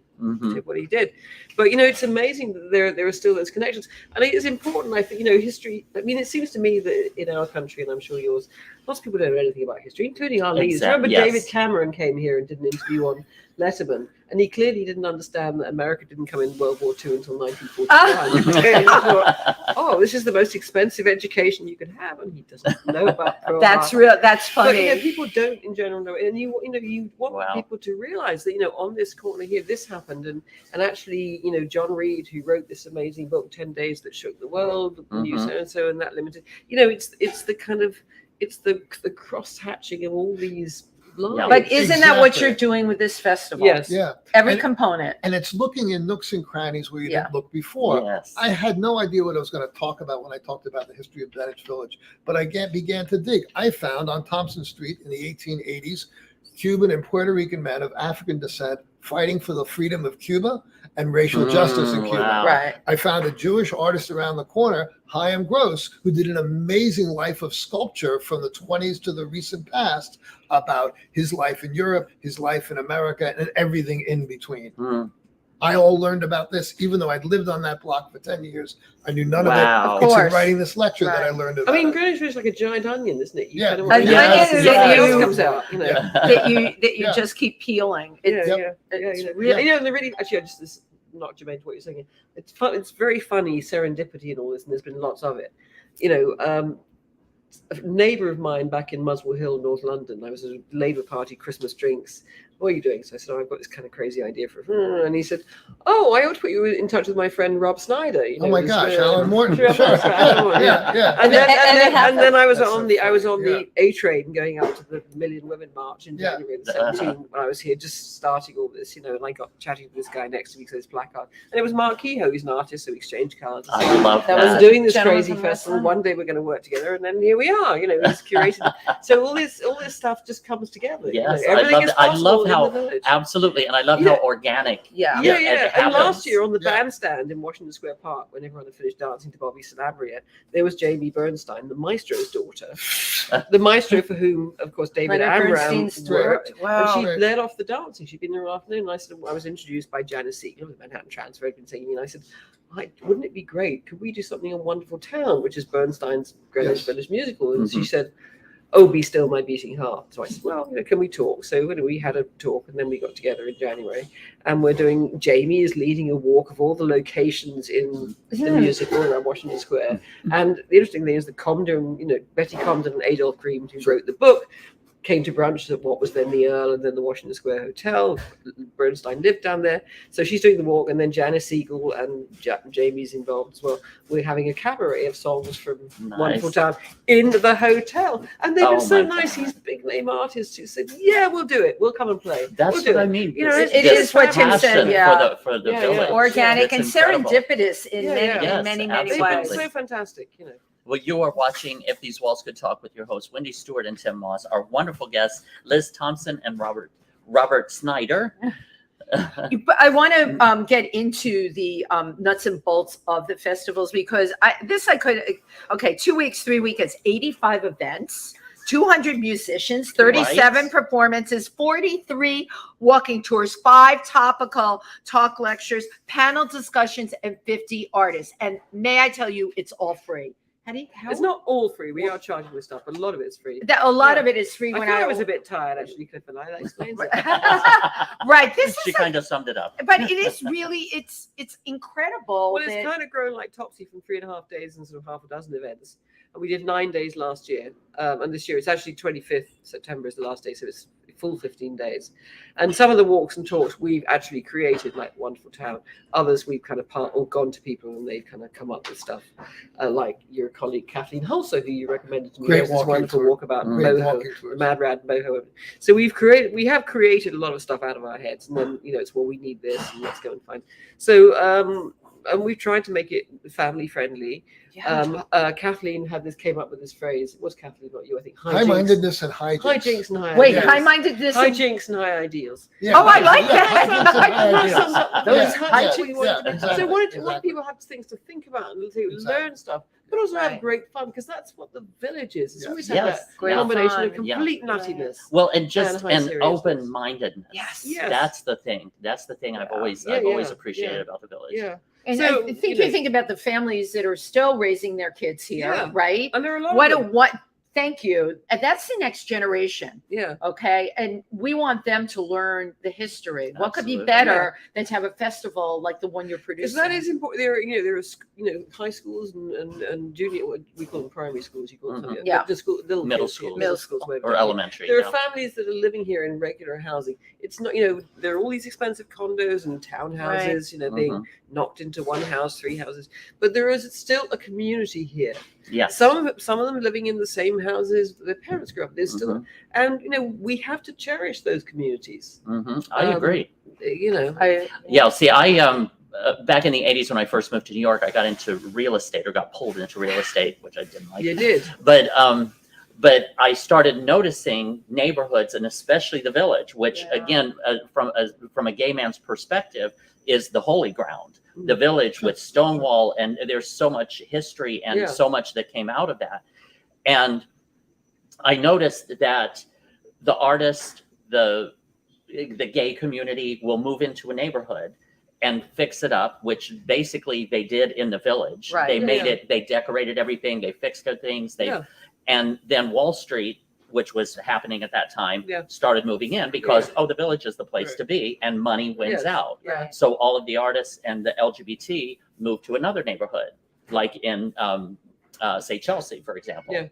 did what he did. But it's amazing that there are still those connections, and it is important. I think history. I mean, it seems to me that in our country, and I'm sure yours, lots of people don't know anything about history, including our leaders. Remember, David Cameron came here and did an interview on Letterman, and he clearly didn't understand that America didn't come in World War II until 1945. This is the most expensive education you can have, and he doesn't know about Pearl That's Harbor. real. That's funny. But people don't in general know, and you want people to realize that on this corner here, this happened, and actually John Reed, who wrote this amazing book 10 Days That Shook the World, New So and So, and that limited. It's the kind of the cross hatching of all these. But isn't that what you're doing with this festival? Yes. Yeah. Every component. And it's looking in nooks and crannies where you didn't look before. Yes. I had no idea what I was going to talk about when I talked about the history of Greenwich Village, but I began to dig. I found on Thompson Street in the 1880s, Cuban and Puerto Rican men of African descent fighting for the freedom of Cuba and racial justice in Cuba. Wow. Right. I found a Jewish artist around the corner, Chaim Gross, who did an amazing life of sculpture from the 20s to the recent past about his life in Europe, his life in America, and everything in between. I all learned about this, even though I'd lived on that block for 10 years. I knew none of it. Wow. It's in writing this lecture that I learned about. I mean, Greenwich is like a giant onion, isn't it? Yeah. Kind of An onion that comes out, that you just keep peeling. It's really and the really actually just this not germane to what you're saying. It's fun. It's very funny serendipity and all this, and there's been lots of it. A neighbour of mine back in Muswell Hill, North London. I was at a Labour Party Christmas drinks. What are you doing? So I said, I've got this kind of crazy idea for. And he said, I ought to put you in touch with my friend Rob Snyder. Oh my gosh, Alan Morton. Sure. Yeah. And then I was on the A train going up to the Million Women March in January of 2017 when I was here, just starting all this, and I got chatting to this guy next to me because his placard, and it was Mark Kehoe, who's an artist, so we exchanged cards. I love that. I was doing this Gentleman crazy from festival. Westland. One day we're going to work together, and then here we are. He's curated. So all this stuff just comes together. Yes, everything is I love possible how in the village. absolutely, and I love how organic. Yeah. it And last happens. year on the bandstand in Washington Square Park, when everyone had finished dancing to Bobby Sanabria, there was Jamie Bernstein, the maestro's daughter, the maestro for whom, of course, David Leonard Amram Bernstein's worked. daughter. Wow. And she led off the dancing. She'd been there all afternoon. And I said, I was introduced by Janice Siegel, the Manhattan Transfer, had been singing. And I said, wouldn't it be great? Could we do something on Wonderful Town, which is Bernstein's Greenwich Village musical? And she said, "Oh, be still, my beating heart." So I said, "Well, can we talk?" So we had a talk, and then we got together in January, and we're doing. Jamie is leading a walk of all the locations in the musical around Washington Square. And the interesting thing is that Comden, Betty Comden and Adolph Green, who wrote the book, came to brunch at what was then the Earl and then the Washington Square Hotel. Bernstein lived down there. So she's doing the walk, and then Janice Siegel and Jamie's involved as well. We're having a cabaret of songs from Wonderful Town in the hotel. And they've been so nice. These big name artists who said, "Yeah, we'll do it. We'll come and play." That's what I mean. It is what Tim said, for the village. Organic and incredible. serendipitous in many absolutely. ways. So fantastic, Well, you are watching If These Walls Could Talk with your hosts, Wendy Stuart and Tim Moss, our wonderful guests, Liz Thompson and Robert Snyder. I want to get into the nuts and bolts of the festivals, because 2 weeks, 3 weekends, 85 events, 200 musicians, 37 performances, 43 walking tours, 5 topical talk lectures, panel discussions, and 50 artists. And may I tell you, it's all free. It's not all free. We are charging with stuff, but a lot of it's free. A lot of it is free. I was a bit tired, actually, Cliff, and that explains it. Right. She kind of summed it up. But it is really, it's incredible. Well, it's kind of grown like Topsy from 3.5 days and sort of half a dozen events. And we did 9 days last year. And this year it's actually 25th September is the last day. So it's full 15 days. And some of the walks and talks we've actually created, like Wonderful Town. Others we've kind of gone to people and they've kind of come up with stuff. Like your colleague Kathleen Hulser, who you recommended to me. There's this wonderful walk about Boho, the Mad Rat and Boho. So we have created a lot of stuff out of our heads. And then, it's, well, we need this and let's go and find. So, and we've tried to make it family friendly. Kathleen came up with this phrase. It was Kathleen, not you, I think. High-mindedness and hijinks. Hijinks and high Wait, ideals. high-mindedness. Hijinks and high ideals. Yeah, I like that. So what people have things to think about and to learn stuff, but also have great fun, because that's what the village is. It's always had that combination of complete nuttiness. Well, and just an open-mindedness. Yes. That's the thing. That's the thing I've always appreciated about the village. Yeah. And so, I think you think about the families that are still raising their kids here, right? And there are a lot of them. Thank you. And that's the next generation. Yeah. Okay. And we want them to learn the history. What could be better than to have a festival like the one you're producing? Because that is important. There are high schools and junior, what we call them primary schools. You call them middle schools or elementary. There are families that are living here in regular housing. It's not, there are all these expensive condos and townhouses, being knocked into one house, 3 houses, but there is still a community here. Yes. Some of them living in the same houses their parents grew up. There's still, and we have to cherish those communities. I agree. See, I back in the 80s when I first moved to New York, I got into real estate, or got pulled into real estate, which I didn't like. You did. But I started noticing neighborhoods, and especially the village, which again, from a gay man's perspective, is the holy ground. The village with Stonewall, and there's so much history and so much that came out of that. And I noticed that the artist, the gay community will move into a neighborhood and fix it up, which basically they did in the village. They made it, they decorated everything, they fixed good things. And then Wall Street, which was happening at that time, started moving in because, the village is the place to be, and money wins out. So all of the artists and the LGBT moved to another neighborhood, like in, say, Chelsea, for example.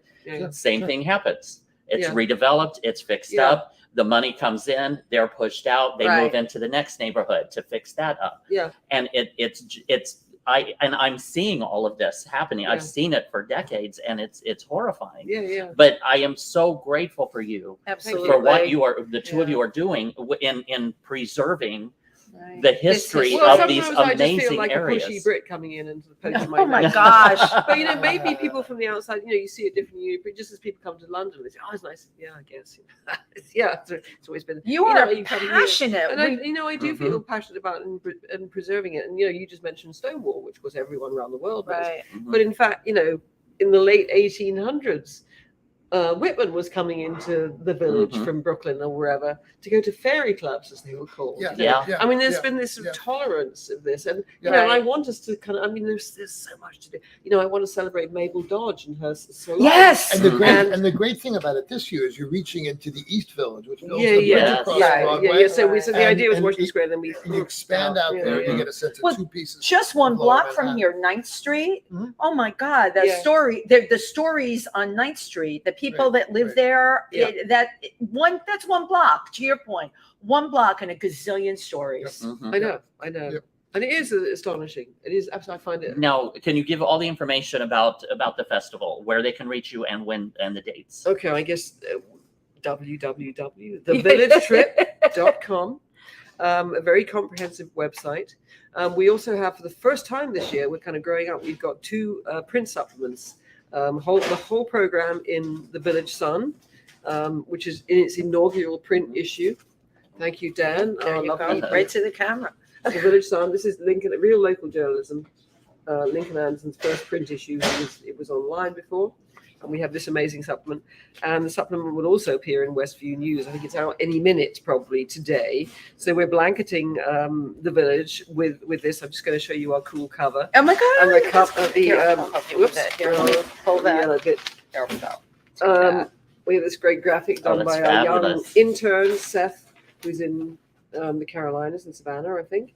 Same thing happens. It's redeveloped, it's fixed up, the money comes in, they're pushed out, they move into the next neighborhood to fix that up. And I'm seeing all of this happening. I've seen it for decades, and it's horrifying. But I am so grateful for you, for what the two of you are doing in preserving the history of these amazing I just feel like areas. A pushy Brit coming in and posting Oh my gosh! But maybe people from the outside, you see it differently. But just as people come to London, they say, "Oh, it's nice." Yeah, I guess. It's always been. You are passionate, and I do feel passionate about and preserving it. And you just mentioned Stonewall, which was everyone around the world, right? But in fact, in the late 1800s. Whitman was coming into the village Mhm. from Brooklyn or wherever to go to fairy clubs, as they were called. Yeah, you know. Yeah. I mean, there's been this sort of yeah. tolerance of this, and Yeah. you know, and I Right. want us to kind of. I mean, there's so much to do. You know, I want to celebrate Mabel Dodge and her salon. Yes. And the great And- and the great thing about it this year is you're reaching into the East Village, which goes Yeah, the bridge yeah, across right, Broadway. yeah. So the And- idea was and Washington it- Square, then we And you expand out there, Yeah. you get a sense of Well, two pieces. Just one of Lower block from Manhattan. here, 9th Street. Mhm. Oh my God, the Yeah. the stories on 9th Street, the people Right, that live right. there, Yeah. that's one block, to your point. One block and a gazillion stories. Mhm. I know, Yep. and it is astonishing. It is absolutely. I find it. Now, can you give all the information about the festival, where they can reach you, and when, and the dates? Okay, I guess www.thevillagetrip.com. A very comprehensive website. We also have, for the first time this year, we're kind of growing up. We've got 2 print supplements. The whole program in the Village Sun, which is in its inaugural print issue. Thank you, Dan. There our you lovely go, right to the camera. The Village Sun. This is Lincoln, real local journalism. Lincoln Anderson's first print issue. It was online before. And we have this amazing supplement. And the supplement will also appear in Westview News. I think it's out any minute, probably today. So we're blanketing the village with this. I'm just going to show you our cool cover. Oh my God. And the cup of the Here, I'll help you with whoops, it. Here, let me pull the that. yellow bit. There we go. We have this great graphic Oh, done that's by our young fabulous. intern, Seth, who's in the Carolinas, in Savannah, I think.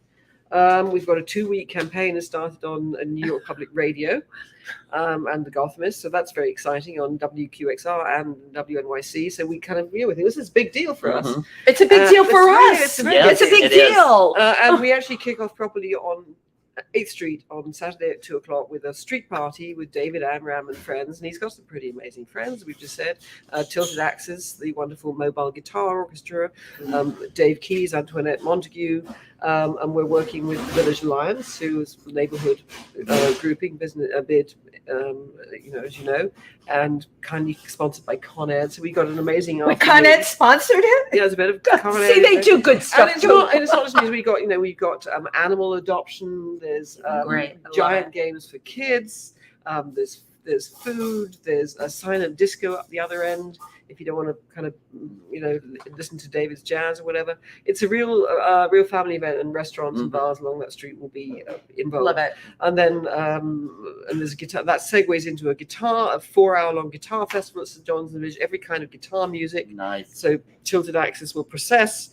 We've got a 2-week campaign that started on New York Public Radio and the Gothamist. So that's very exciting on WQXR and WNYC. So we kind of, we think this is a big deal for us. Mhm. It's a big deal for us. It's a Yes, It's a big it is. deal. And we actually kick off properly on 8th Street on Saturday at 2:00 with a street party with David Amram and friends. And he's got some pretty amazing friends, we've just said. Tilted Axes, the wonderful mobile guitar orchestra, Dave Keys, Antoinette Montague. And we're working with the Village Alliance, who is the neighborhood grouping business bid, as you know, and kindly sponsored by Con Ed. So we got an amazing Con Ed sponsored it. Yeah, there's a bit of Con Ed. See, they do good And stuff it's too. not just me. We've got animal adoption. There's Great. I love giant it. games for kids. There's food. There's a silent disco up the other end. If you don't want to kind of listen to David's jazz or whatever, it's a real family event, and restaurants and Mhm. bars along that street will be involved. Love it. And then and there's a guitar that segues into a 4-hour-long guitar festival at St. John's Village. Every kind of guitar music. Nice. So Tilted Axis will process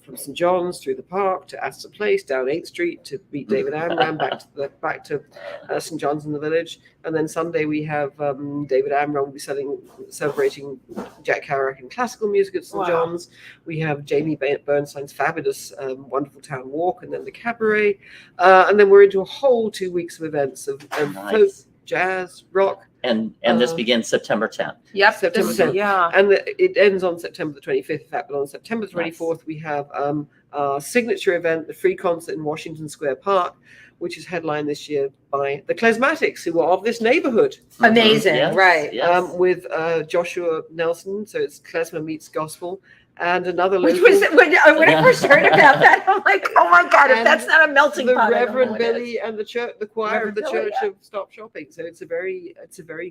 from St. John's through the park to Astor Place, down 8th Street to meet David Amram, back to St. John's in the Village. And then Sunday we have David Amram will be celebrating Jack Kerouac and classical music at St. Wow. John's. We have Jamie Bernstein's fabulous Wonderful Town Walk, and then the cabaret. And then we're into a whole 2 weeks of events of folk, Nice. jazz, rock. And this begins September 10th. Yep. September 10th. Yeah. And it ends on September the 25th, in fact, but on September the Nice. 24th, we have our signature event, the free concert in Washington Square Park, which is headlined this year by the Klezmatics, who are of this neighborhood, Amazing. Yes, Right. yes. with Joshua Nelson. So it's Klezmer meets gospel. And another Which local, was when I first heard about that, I'm like, oh my God, if And that's not a melting the pot. I don't know Reverend what is. Billy and the church, the choir Reverend of the Billy, Church of Stop Shopping. So it's a very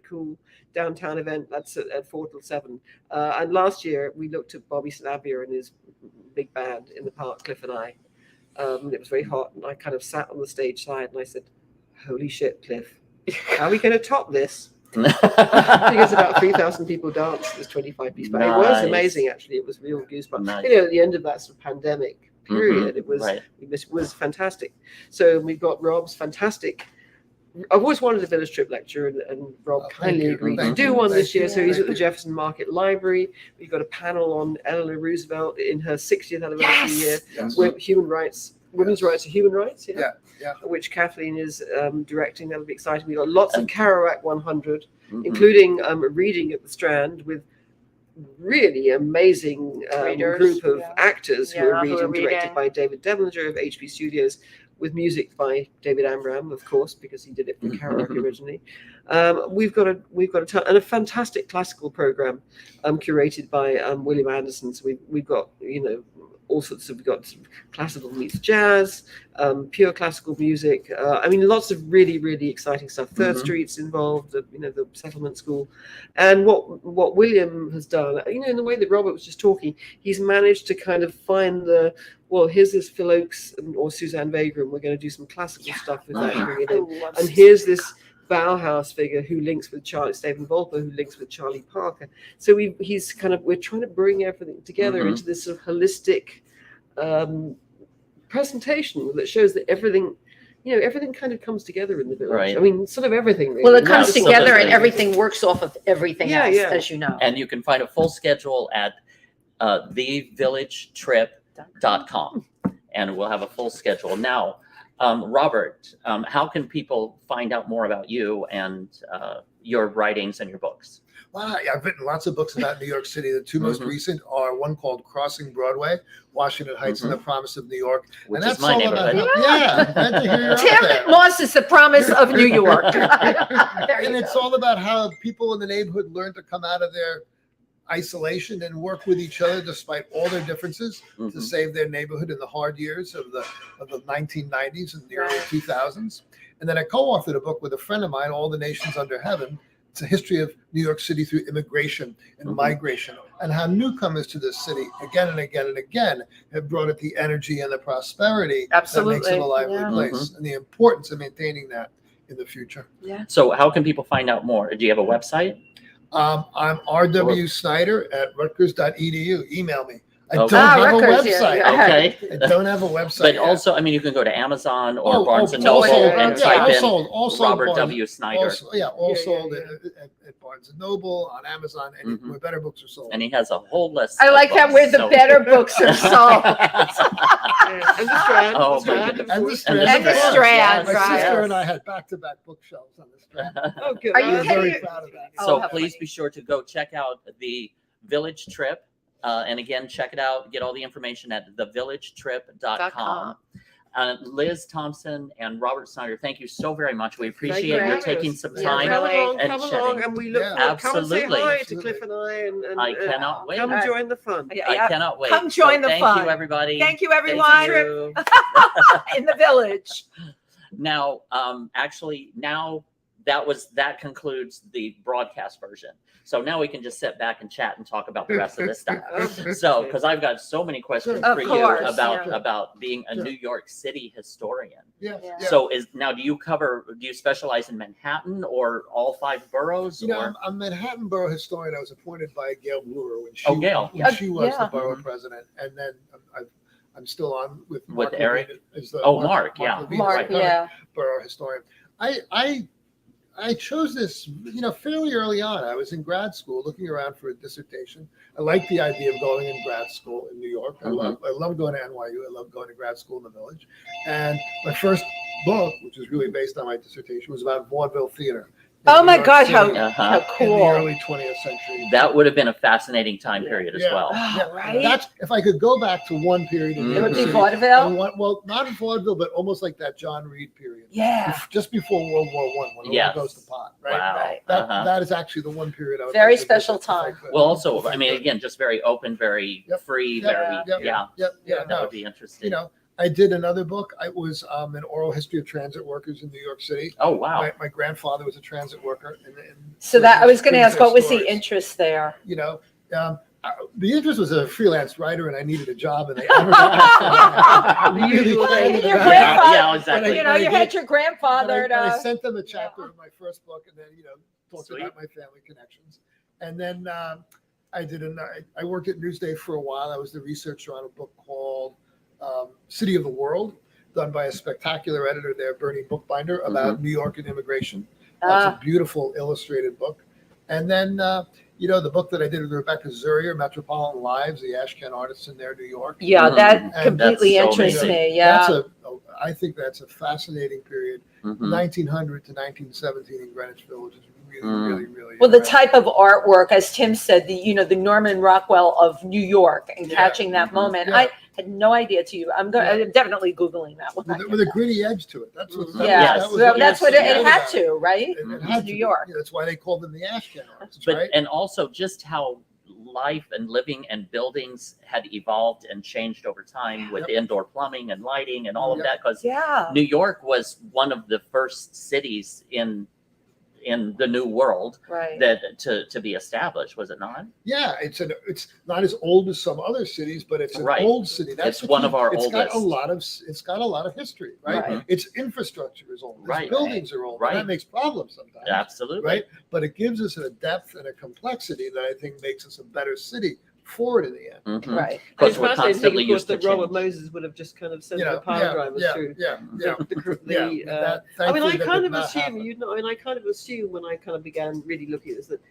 cool downtown event. That's at 4 till 7. And last year we looked at Bobby Sanabia and his big band in the park, Cliff and I. It was very hot, and I kind of sat on the stage side and I said, "Holy shit, Cliff, how are we going to top this?" I think it's about 3,000 people danced this 25-piece band. It was Nice. amazing, actually. It was real goosebumps. Nice. At the end of that sort of pandemic period, it was Right. it was fantastic. So we've got Rob's fantastic. I've always wanted a village trip lecture, and Rob Oh, thank kindly you. agreed to Thank do you. one Thank this year. you. So he's Thank at the you. Jefferson Market Library. We've got a panel on Eleanor Roosevelt in her 60th anniversary year. Yes. With women's rights are human rights. Yeah. Which Kathleen is directing. That'll be exciting. We've got lots of Kerouac 100, Mhm. including a reading at the Strand with really amazing Readers, group of yeah. actors who Yeah, are who are reading, directed reading. by David Devlinger of HB Studios. with music by David Amram, of course, because he did it for karaoke originally. We've got a fantastic classical program curated by William Anderson. So we've got, you know, all sorts of, we've got classical meets jazz, pure classical music. I mean, lots of really, really exciting stuff. Third Street's involved, you know, the settlement school. And what William has done, you know, in the way that Robert was just talking, he's managed to kind of find here's this Phil Oakes or Suzanne Vega, and we're going to do some classical stuff with that. And here's this Bauhaus figure who links with Stephen Volper, who links with Charlie Parker. So we're trying to bring everything together into this sort of holistic presentation that shows that everything, you know, everything kind of comes together in the village. Right. I mean, sort of everything. Really. Well, it comes Yeah, together and something. everything works off of everything else, as you know. And you can find a full schedule at thevillagetrip.com, and we'll have a full schedule. Now, Robert, how can people find out more about you and your writings and your books? Well, I've written lots of books about New York City. The two most recent are one called Crossing Broadway, Washington Heights and the Promise of New York. Which and is my neighborhood. Yeah, glad to hear you're out Tim there. Moss is the promise of New York. And it's all about how people in the neighborhood learn to come out of their isolation and work with each other despite all their differences to save their neighborhood in the hard years of the 1990s and the early 2000s. And then I co-authored a book with a friend of mine, All the Nations Under Heaven. It's a history of New York City through immigration and migration, and how newcomers to this city again and again and again have brought it the energy and the prosperity that makes it a lively place, and the importance of maintaining that in the future. So how can people find out more? Do you have a website? I'm R.W. Snyder at Rutgers.edu. Email me. I Okay. don't have a Rutgers, website. Okay. I don't have a website. But yet. also, I mean, you can go to Amazon or Barnes and all Noble sold, and yeah, type all in sold, all sold Robert Barnes- W. Snyder. all Yeah, sold yeah. At Barnes and Noble, on Amazon, and where better books are sold. And he has a whole list. I of like that books, where the so- better books are sold. And the Strand. Oh, the Strand, my of And the course. Strand. And the of course. Strand, My right. sister and I had back-to-back bookshelves on the Strand. Oh, good. Are you I'm kidding? very proud of that. So Oh, how please funny. be sure to go check out the Village Trip. And again, check it out. Get all the information at thevillagetrip.com. Liz Thompson and Robert Snyder, thank you so very much. We appreciate you you for taking having us. some Yeah, time. really. and Come chatting. along, and we look Yeah. forward. Come and say Absolutely. hi to Cliff and I, I cannot wait. Come and join the fun. I cannot wait. Come join the thank fun. you, everybody. Thank you, Thank everyone, you. in the village. Now, actually, now that concludes the broadcast version. So now we can just sit back and chat and talk about the rest of this stuff. So, because I've got so many questions Of for you course, about being a Sure. New York City historian. Yeah. Yeah. So do you specialize in Manhattan or all 5 boroughs? You know, or? I'm a Manhattan borough historian. I was appointed by Gail Brewer when she, Oh, Gail. when she was Yeah. the borough president, and then I'm still on with Eric? Levine as the Mark, yeah. Levine as Mark, the yeah. borough historian. I chose this, you know, fairly early on. I was in grad school looking around for a dissertation. I liked the idea of going in grad school in New York. I love going to NYU. I love going to grad school in the village. And my first book, which is really based on my dissertation, was about vaudeville theater. in Oh New my York God, City how in the cool. early 20th century. That would have been a fascinating time period as Yeah. well. Oh, right? That's if I could go back to one period in New It York would be City, vaudeville? well, not in vaudeville, but almost like that John Reed period. Yeah. Just before World War I, when Yes. it all goes to pot, right? Wow. Right. That is actually the one period I would Very like to special visit if I time. could. Well, also, If I I mean, could. again, just very open, very Yep. free, Yep. very, Yep. yeah, Yep. that No, would be interesting. you know, I did another book. I was an oral history of transit workers in New York City. Oh, wow. My grandfather was a transit worker. So that I was going to ask, what was the stories. interest there? You know, the interest was a freelance writer, and I needed a job, and they really Well, came your to grandfather- Yeah, exactly. You know, you had your grandfather And I to. sent them a chapter of my first book, and then talked Sweet. about my family connections. And then I worked at Newsday for a while. I was the researcher on a book called City of the World, done by a spectacular editor there, Bernie Bookbinder, about New York and immigration. That's a beautiful illustrated book. And then the book that I did with Rebecca Zurier, Metropolitan Lives, the Ashcan artists in there, New York. Yeah, that And completely that's so interests amazing. me. Yeah. I think that's a fascinating period. 1900 to 1917 in Greenwich Village is really. Well, the interesting. type of artwork, as Tim said, the Norman Rockwell of New York, and Yeah. catching that moment. Yeah. Had no idea to you. I'm definitely Googling that one. with a gritty edge to it. That's what. Yes, that's what it had to, right? It had New to. York. Yeah, that's why they called them the Ashcan artists, But right? and also just how life and living and buildings had evolved and changed over time with indoor plumbing and lighting and all of that, because New York was one of the first cities in the New World that to be established, was it not? Yeah, it's not as old as some other cities, but it's an old city. That's it's one of our oldest. It's got a lot of history, right? Its infrastructure is old. Its buildings are old. And that makes problems sometimes. Absolutely. Right? But it gives us a depth and a complexity that I think makes us a better city for it in the end. Right. Because we're constantly used to that Robert Moses would have just kind of sent the pile drivers through. I mean, I kind of assume when I kind of began really looking at this that,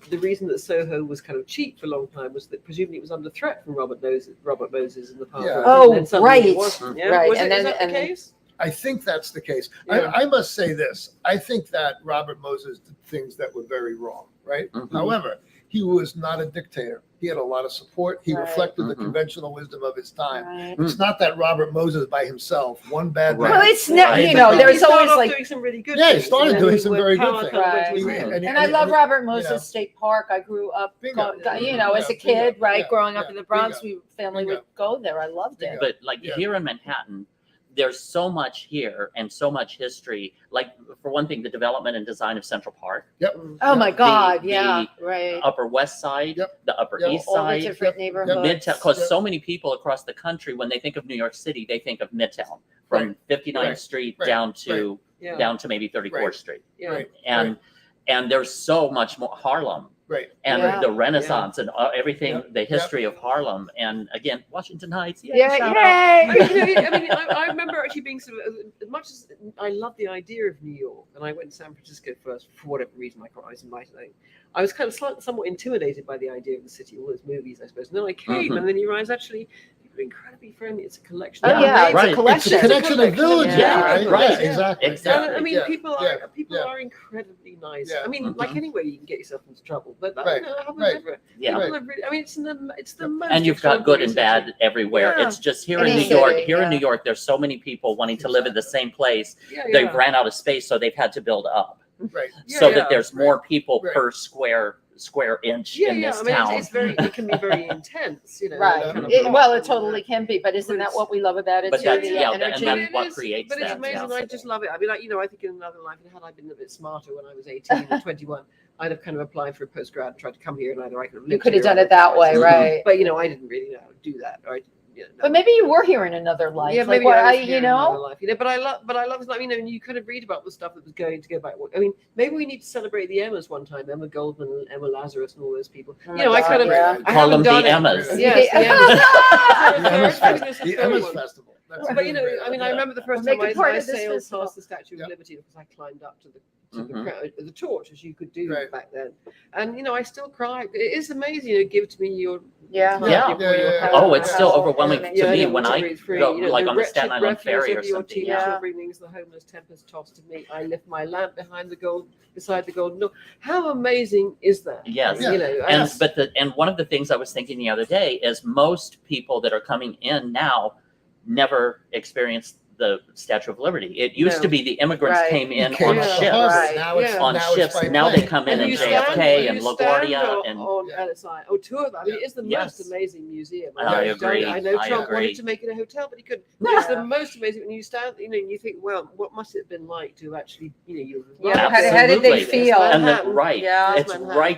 the reason that Soho was kind of cheap for a long time was that presumably it was under threat from Robert Moses and the pile drivers. Oh, and then right. It wasn't. Yeah? Right. Was that the case? I think that's the case. Yeah. I must say this. I think that Robert Moses did things that were very wrong, right? However, he was not a dictator. He had a lot of support. He reflected the conventional wisdom of his time. It's not that Robert Moses by himself, one bad man. Well, it's not, there's always like doing some really good he things. started doing some very good things. And I love Robert Moses State Park. I grew up, as a kid, growing up in the Bronx, family would go there. I loved it. But like here in Manhattan, there's so much here and so much history. Like, for one thing, the development and design of Central Park. Oh my God! The Upper West Side, the Upper East all Side, the different neighborhoods. Midtown. Because so many people across the country, when they think of New York City, they think of Midtown, from 59th Street down to maybe 34th Street. And there's so much more. Harlem. And the Renaissance and everything, the history of Harlem, and again, Washington Heights. I remember actually being as much as I love the idea of New York, and I went to San Francisco first for whatever reason. I was invited. I was kind of somewhat intimidated by the idea of the city, all those movies, I suppose. And then I came, and then you realize actually people are incredibly friendly. It's a collection. It's a collection. It's a connection of villages. Exactly. And, I mean, people are incredibly nice. I mean, like anywhere you can get yourself into trouble, but people are really, I mean, it's the most. And you've got good and bad everywhere. It's just here in New York. Here in New York, there's so many people wanting to live in the same place. They've ran out of space, so they've had to build up. So that there's more people per square inch in this town. It can be very intense, It totally can be, but isn't that what we love about it? But too, that's the energy? and that's what creates that. But it's amazing. I just love it. I mean, I think in another life, had I been a bit smarter when I was 18 or 21, I'd have kind of applied for a postgrad and tried to come here, and either I could have lived. You could have done it that way, right? But I didn't really know how to do that. Right? But maybe you were here in another life. Yeah, maybe I was here in another life. But I love and you kind of read about the stuff that was going to go back. I mean, maybe we need to celebrate the Emmas one time. Emma Goldman, and Emma Lazarus, and all those people. I call them the Emmas. Emmas. The Emmas Festival. But I mean, I remember the first time I sailed past the Statue of Liberty because I climbed up to the torch, as you could do back then. And I still cry. It is amazing. Give to me your Oh, it's still overwhelming to me when I go like on the Staten Island ferry or something. Brings the homeless tempest tossed to me. I lift my lamp beside the golden door. How amazing is that? Yes. And one of the things I was thinking the other day is most people that are coming in now never experienced the Statue of Liberty. It used to be the immigrants came in on ships. Now they come in JFK and LaGuardia and two of them. I mean, it's the most amazing museum. I agree. I know Trump wanted to make it a hotel, but he couldn't. It's the most amazing when you stand, and you think, well, what must it have been like to actually, how did they feel? And it's right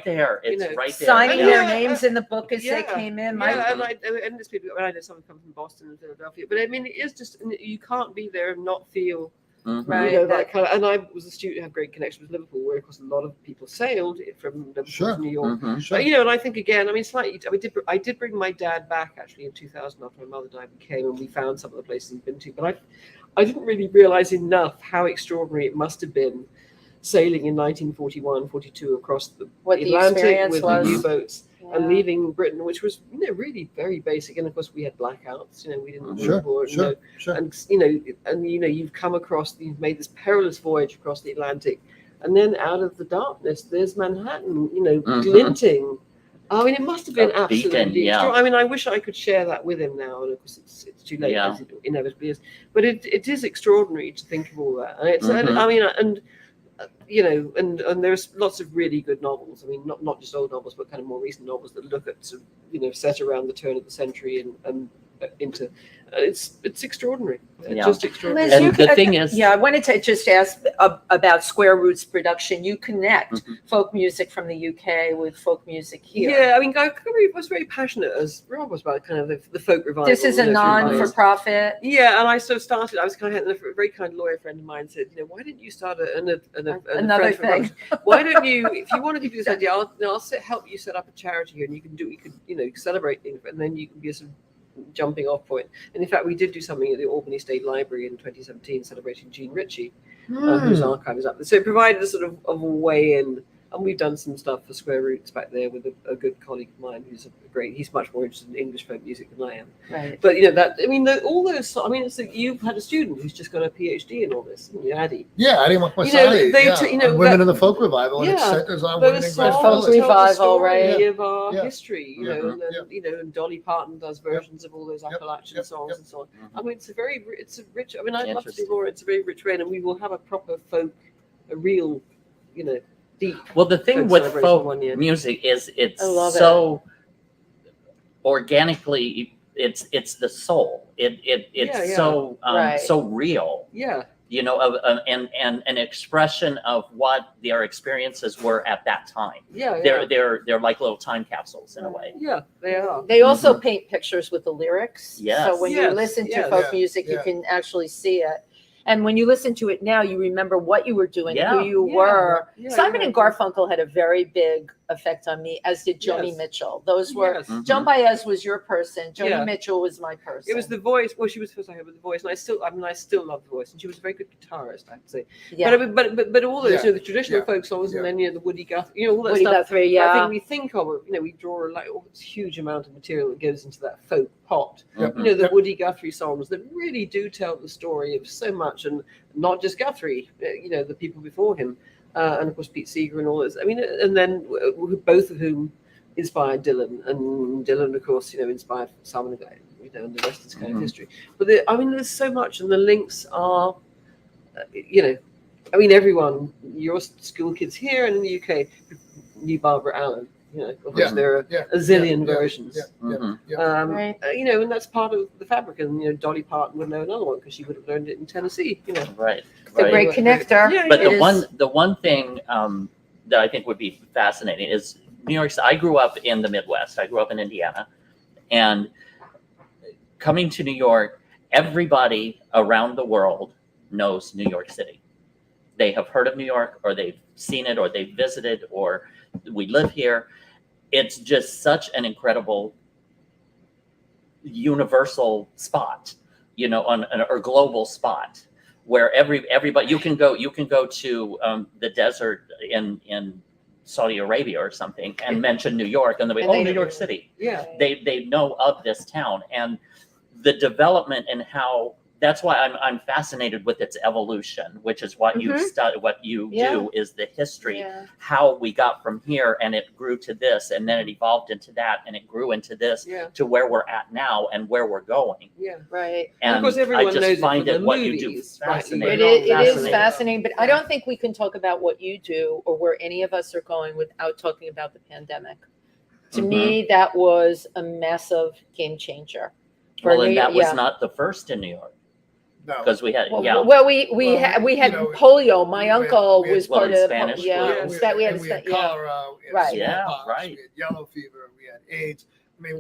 there. It's right there. Signing their names in the book as they came in. And there's people. I know someone come from Boston and Philadelphia, but I mean, it is just you can't be there and not feel that kind of. And I was a student who had great connection with Liverpool, where of course a lot of people sailed from Liverpool to New York. But, and I think again, I mean, slightly. I did bring my dad back actually in 2000 after my mother died. We came and we found some of the places he'd been to, but I didn't really realize enough how extraordinary it must have been sailing in 1941, 42 across the Atlantic with the U-boats. And leaving Britain, which was really very basic, and of course we had blackouts. We didn't and you've come across, you've made this perilous voyage across the Atlantic, and then out of the darkness, there's Manhattan, glinting I mean, it must have been A beacon, absolutely yeah. extraordinary. I mean, I wish I could share that with him now, and of course it's too late, Yeah. as it inevitably is. But it is extraordinary to think of all that. And it's, Mhm. I mean, and you know, and there's lots of really good novels. I mean, not just old novels, but kind of more recent novels that look at sort of, you know, set around the turn of the century and into. It's extraordinary. It's Yeah. just extraordinary. Liz, And you the could- thing is- yeah, I wanted to just ask about Square Roots production. You connect Mhm. folk music from the UK with folk music here. Yeah, I mean, I was very passionate, as Rob was, about kind of the folk revival. This is a you know, through my- non-for-profit. Yeah, and I sort of started. I was kind of a very kind lawyer friend of mine said, you know, why didn't you start Another friend thing. Why don't you, if you want to give you this idea, I'll help you set up a charity here, and you could you know, celebrate things, and then you can be a sort of jumping off point. And in fact, we did do something at the Albany State Library in 2017, celebrating Jean Ritchie, whose archive is up. So it provided a sort of a way in. And we've done some stuff for Square Roots back there with a good colleague of mine who's he's much more interested in English folk music than I am. Right. But, you know, that, I mean, all those, I mean, it's like you've had a student who's just got a PhD in all this, haven't you, Addie? Yeah, Addie Makwasadi. You know, they yeah. t- you know, on Women that- in the Folk Revival, and it Yeah, centers on women in Those Greenwich songs folk Village. tell the revival, story right? of our Yeah. history, you Yeah. know, and then, Yeah. you know, and Dolly Parton does versions of all those Yep. Appalachian Yep. songs Yep. and so on. Mhm. I mean, it's a rich, I mean, I'd love to do Interesting. more. It's a very rich way, and we will have a proper folk, a real, you know, deep. Well, the thing Folk with celebration folk one year. music is it's I love so organically, it's the soul. It's Yeah, yeah. so Right. so real, Yeah, you know, and an expression of what their experiences were at that time. yeah, yeah. They're like little time capsules in a way. Yeah, they are. They also paint pictures with the lyrics. Yes. So when you Yes, listen to yes. folk Yeah, music, you yeah. can actually see it. And when you listen to it now, you remember what you were doing, Yeah. who you Yeah. were. Yeah, Simon yeah. and Garfunkel had a very big effect on me, as did Joni Yes. Mitchell. Those were Yes. Mhm. Joan Baez was your person. Joni Yeah. Mitchell was my person. It was the voice. Well, she was first I heard with the voice, and I still love the voice, and she was a very good guitarist, I have to say. yeah. But all those, Yeah. you know, the traditional Yeah. folk songs, Yeah. and then, you know, the Woody Guthrie, you know, all that Woody stuff. Guthrie, I yeah. think we think of it, you know, we draw like this huge amount of material that goes into that folk pot. Yep. You know, the Yep. Woody Guthrie songs that really do tell the story of so much, and not just Guthrie, you know, the people before him, and of course Pete Seeger and all those. I mean, and then both of whom inspired Dylan, and Dylan, of course, you know, inspired Simon and Garfunkel, you know, and the rest is kind of Mhm. history. But I mean, there's so much, and the links are, you know, I mean, everyone, your school kids here and in the UK knew Barbara Allen. You know, of course, Yeah. there are Yeah. a zillion Yeah. versions. Yeah. Yeah. Mhm. Yeah. Right. You know, and that's part of the fabric. And, you know, Dolly Parton would know another one because she would have learned it in Tennessee, you know. Right. It's a right. great connector. Yeah, But It the one thing that I think would be fascinating is New York. I grew up in the Midwest. I grew up in Indiana, and coming to New York, everybody around the world knows New York City. They have heard of New York, or they've seen it, or they've visited, or we live here. It's just such an incredible universal spot, you know, or global spot where everybody you can go to the desert in Saudi Arabia or something and mention New York, and they'll be, And oh, they New know. York City. Yeah. They know of this town, and the development and how. That's why I'm fascinated with its evolution, which is what you Mhm. study, what you Yeah. do is the history, Yeah. how we got from here, and it grew to this, and then it evolved into that, and it grew into this, Yeah. to where we're at now and where we're going. Yeah. Right. And And of course, everyone I knows just it find from it the what you do movies, right? fascinating. It is Fascinating. fascinating, but I Yeah. don't think we can talk about what you do or where any of us are going without talking about the pandemic. To me, that was a massive game changer. for Well, and New- that was yeah. not the first in New York, No. because we had, Well, yeah, well, we Well, had you know, polio. My we had- uncle we had- was well, part in of Spanish yeah. flu. Yeah, we had we had yeah. cholera, we had Right. Yeah, smallpox, right. we had yellow fever, we had AIDS. I mean,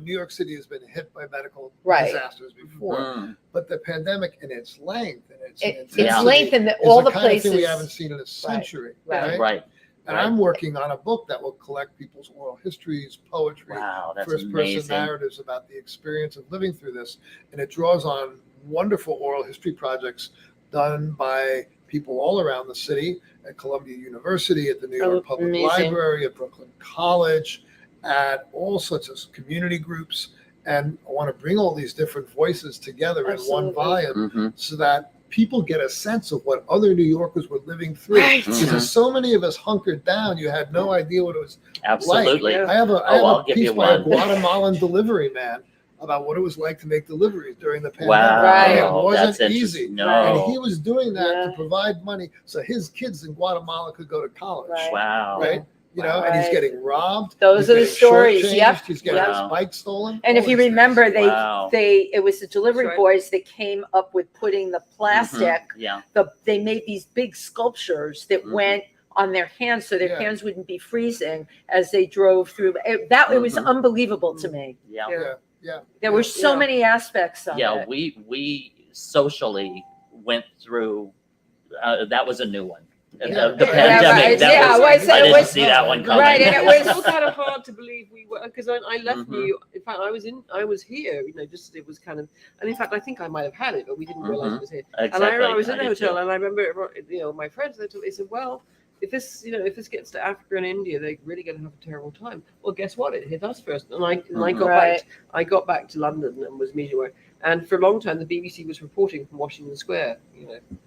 New York City has been hit by medical Right. disasters before, Mm. but the pandemic in its length and its Its Yeah. length and is all the the kind of places. thing we haven't seen in a century, Right. right. And Right. I'm working on a book that will collect people's oral histories, poetry, Wow, that's first-person amazing. narratives about the experience of living through this, and it draws on wonderful oral history projects done by people all around the city, at Columbia University, at the New York Public amazing. Library, at Brooklyn College, at all sorts of community groups. And I want to bring all these different voices together in one Absolutely. volume Mhm. so that people get a sense of what other New Yorkers were living through. Right. Because so many of us hunkered down, you had no idea what it was Absolutely. like. I have I'll a give piece you by a one. Guatemalan delivery man about what it was like to make deliveries during the pandemic. Wow. Right. It wasn't That's easy. interesting. And No. he was doing that to Yeah. provide money so his kids in Guatemala could go to college. Right. Wow. Right? You know, and he's Right. getting robbed. Those he's are the getting stories. shortchanged, Yep. He's getting Wow. his bike stolen. And if all you these remember, things. Wow. it was the delivery That's right. boys that came up with putting the plastic. Yeah. They made these big sculptures that Mhm. went on their hands, so their Yeah. hands wouldn't be freezing as they drove through. It was Mhm. unbelievable to me. Yeah. Yeah. There were so Yeah. many aspects of Yeah. it. We socially went through. That was a new one. Yeah. The Yeah, pandemic. right. That Yeah, was, it I didn't was- see that one coming. Right, and it It's was- still kind of hard to believe we were, because I left Mhm. New York. In fact, I was here, just it was kind of, and in fact, I think I might have had it, but we didn't realize Mhm. it was here. Exactly. And I was in the did hotel, too. and I remember, my friends, they said, well, if this gets to Africa and India, they're really going to have a terrible time. Well, guess what? It hit us first, and I Mhm. got Right. back. I got back to London and was meeting work. And for a long time, the BBC was reporting from Washington Square.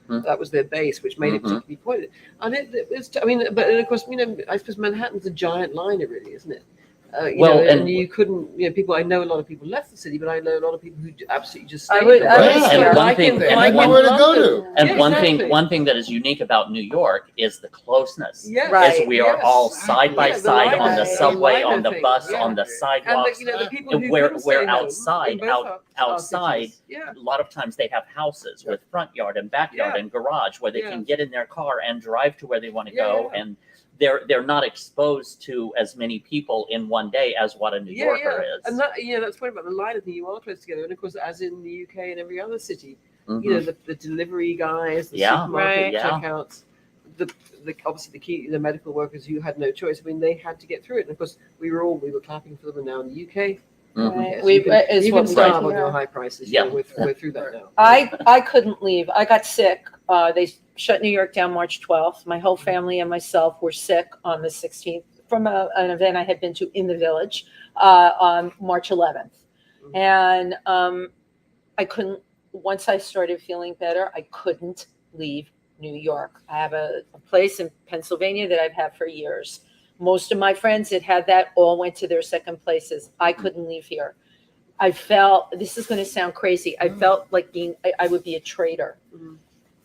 Mhm. That was their base, which made it Mhm. particularly pointed. And but of course, I suppose Manhattan's a giant liner, really, isn't it? Well, and and- you couldn't, people. I know a lot of people left the city, but I know a lot of people who absolutely just. I stayed would- there. I would Like say- in- And one like thing- in and They had one- nowhere to go London. to. And Yeah, one exactly. thing that is unique about New York is the closeness. Yes. Right. Is we are Yes. all side by Yeah, the side on liner the thing, subway, the on the liner bus, thing, on the And sidewalks. the people And who we're couldn't stay home outside, in both our outside. cities. Yeah. A lot of times they have houses with front yard and backyard Yeah. and garage where they Yeah. can get in their car and drive to where they want to Yeah, go. yeah. And they're not exposed to as many people in one day as what a New Yorker is. And that's the point about the liner thing. You are close together, and of course, as in the UK and every other city, Mhm. the delivery guys, the Yeah. supermarket Right. Yeah. checkouts, the obviously the medical workers who had no choice. I mean, they had to get through it. And of course, we were clapping for them. And now in the UK, Mhm. Right. yes, We- you can, is you what can we starve did on your here. high prices. Yeah. We're through that now. I couldn't leave. I got sick. They shut New York down March 12th. My whole family and myself were sick on the 16th from an event I had been to in the Village on March 11th. Mhm. And I couldn't, once I started feeling better, I couldn't leave New York. I have a place in Pennsylvania that I've had for years. Most of my friends that had that all went to their second places. I couldn't leave here. I felt, this is going to sound crazy, I felt like I would be a traitor. Mhm.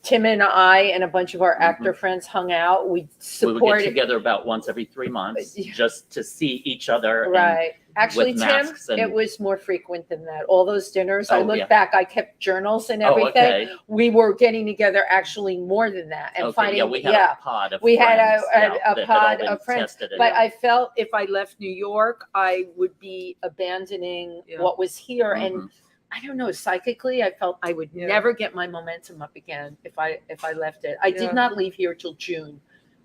Tim and I and a bunch of our actor Mhm. friends hung out. We We would get supported. together about once every 3 months Yeah. just to see each other. and- Right. Actually, with Tim, masks and- it was more frequent than that. All those dinners, I Oh, look yeah. back, I kept journals and Oh, everything. okay. We were getting together actually more than that and Okay, finding, yeah, we had yeah. a pod of We had friends, a yeah, that had all pod been of friends, tested and- But I felt if I left New York, I would be abandoning Yeah. what was here. And Mhm. I don't know, psychically, I felt I would Yeah. never get my momentum up again if I left it. I Yeah. did not leave here till June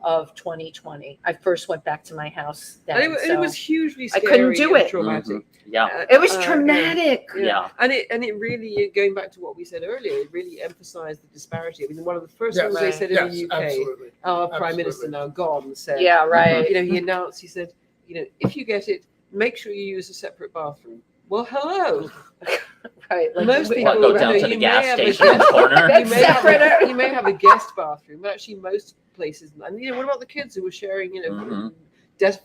of 2020. I first went back to my house then. And it so was hugely I scary. couldn't do and it. Traumatic. Yeah. it was Yeah. traumatic. Yeah. And it really, going back to what we said earlier, it really emphasized the disparity. I mean, one of the first Yes. things they Right. said in Yes, the UK, absolutely. our Absolutely. Prime Minister, now gone, said, Yeah, right. he announced, he said, if you get it, make sure you use a separate bathroom. Well, hello. Right. Like, Most we- people, What, go down to the you may gas have a station in the guest- corner? That's separate. you may have a guest bathroom, but actually most places, and what about the kids who were sharing, Mhm.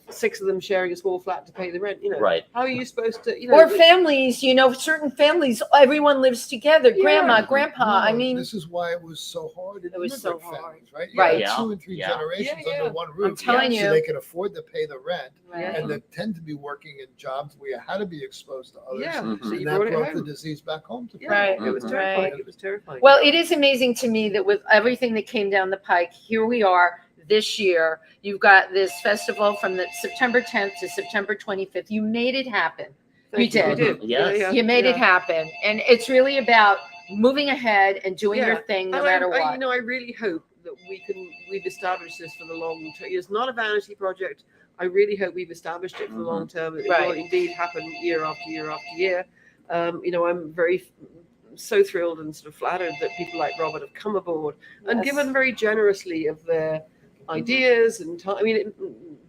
6 of them sharing a small flat to pay the rent, Right. How are you supposed to, or families, certain families, everyone lives together. Yeah. Grandma, grandpa. I No, mean, this is why it was so hard. It was so immigrant hard. families, right? You Right. had Yeah. 2 and 3 Yeah. generations Yeah, yeah. under one roof, telling so you. they could afford to pay the rent, right. and they tend to be working in jobs where you had to be exposed to others. Yeah, Mhm. so you And that brought it brought the home. disease back home to Yeah, Right. it was Mhm. terrifying. Right. It was terrifying. Well, it is amazing to me that with everything that came down the pike, here we are this year. You've got this festival from the September 10th to September 25th. You made it happen. Thank you you. did. We did. Yes. You made it yeah. happen. And it's really about moving ahead and doing Yeah. your thing no And matter what. I really hope that we've established this for the long term. It's not a vanity project. I really hope we've established it for the long term. It Right. will indeed happen year after year after year. I'm very so thrilled and sort of flattered that people like Robert have come aboard and Yes. given very generously of their ideas and time. I mean,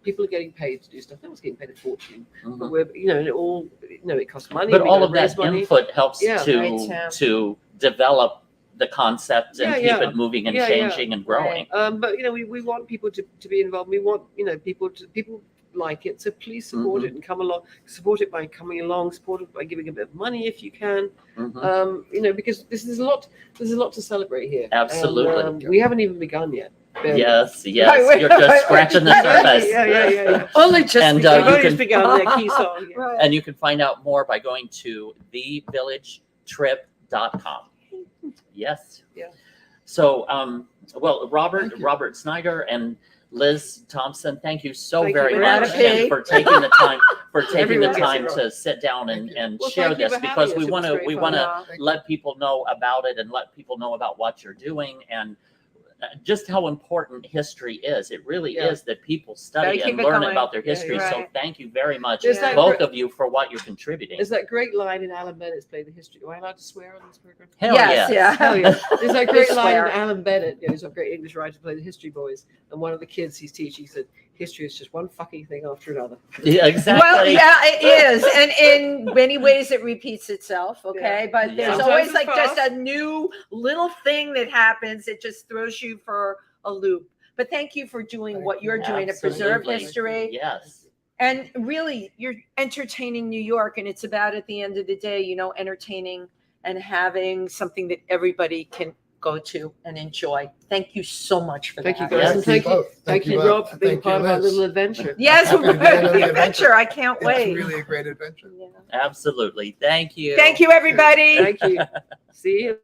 people are getting paid to do stuff. No one's getting paid a fortune, Mhm. but we're, it all, it costs money. But we all gotta of that raise money. input helps Yeah. Right, Tim. to develop the concept and keep it moving and changing and growing. But we want people to be involved. We want people like it, so please support it and come along. Support it by coming along. Support it by giving a bit of money if you can. Because there's a lot to celebrate here. Absolutely. And, we haven't even begun yet. Yes, you're just scratching the surface. Yeah. Only just And, begun. you Only can- just begun. Their key song. Yeah. Right. And you can find out more by going to thevillagetrip.com. Yes. Yeah. So, Robert Snyder and Liz Thompson, thank you so Thank you very very much much. and for taking the time Everyone gets it to sit down and Well, share thank you this, for having because us. we It was want to great fun. let people know about it and let people know about what you're doing and just how important history is. It really is that people study Gotta keep and it learn going. about their history. So Right. thank you very much, There's that both great- of you, for what you're contributing. There's that great line in Alan Bennett's play, The History. Am I allowed to swear on this program? Hell Yes, yeah. Hell yeah. There's that great line Swear. in Alan Bennett, who's a great English writer, played the History Boys, and one of the kids he's teaching said, history is just one fucking thing after another. Yeah, exactly. Well, yeah, it is, and in many ways it repeats itself. Okay, Yeah. but there's Sometimes always it's like just fast. a new little thing that happens. It just throws you for a loop. But thank you for doing what you're doing to preserve Absolutely. history. Yes. And really, you're entertaining New York, and it's about, at the end of the day, entertaining and having something that everybody can go to and enjoy. Thank you so much for Thank you that. guys, Yes. and thank you, both. thank you, both. Rob, for being Thank you, part of our Liz. little adventure. Yes, Happy to be part of the the adventure. I can't wait. It's really a great adventure. Yeah. Absolutely. Thank you. Thank you, everybody. Thank you. See you.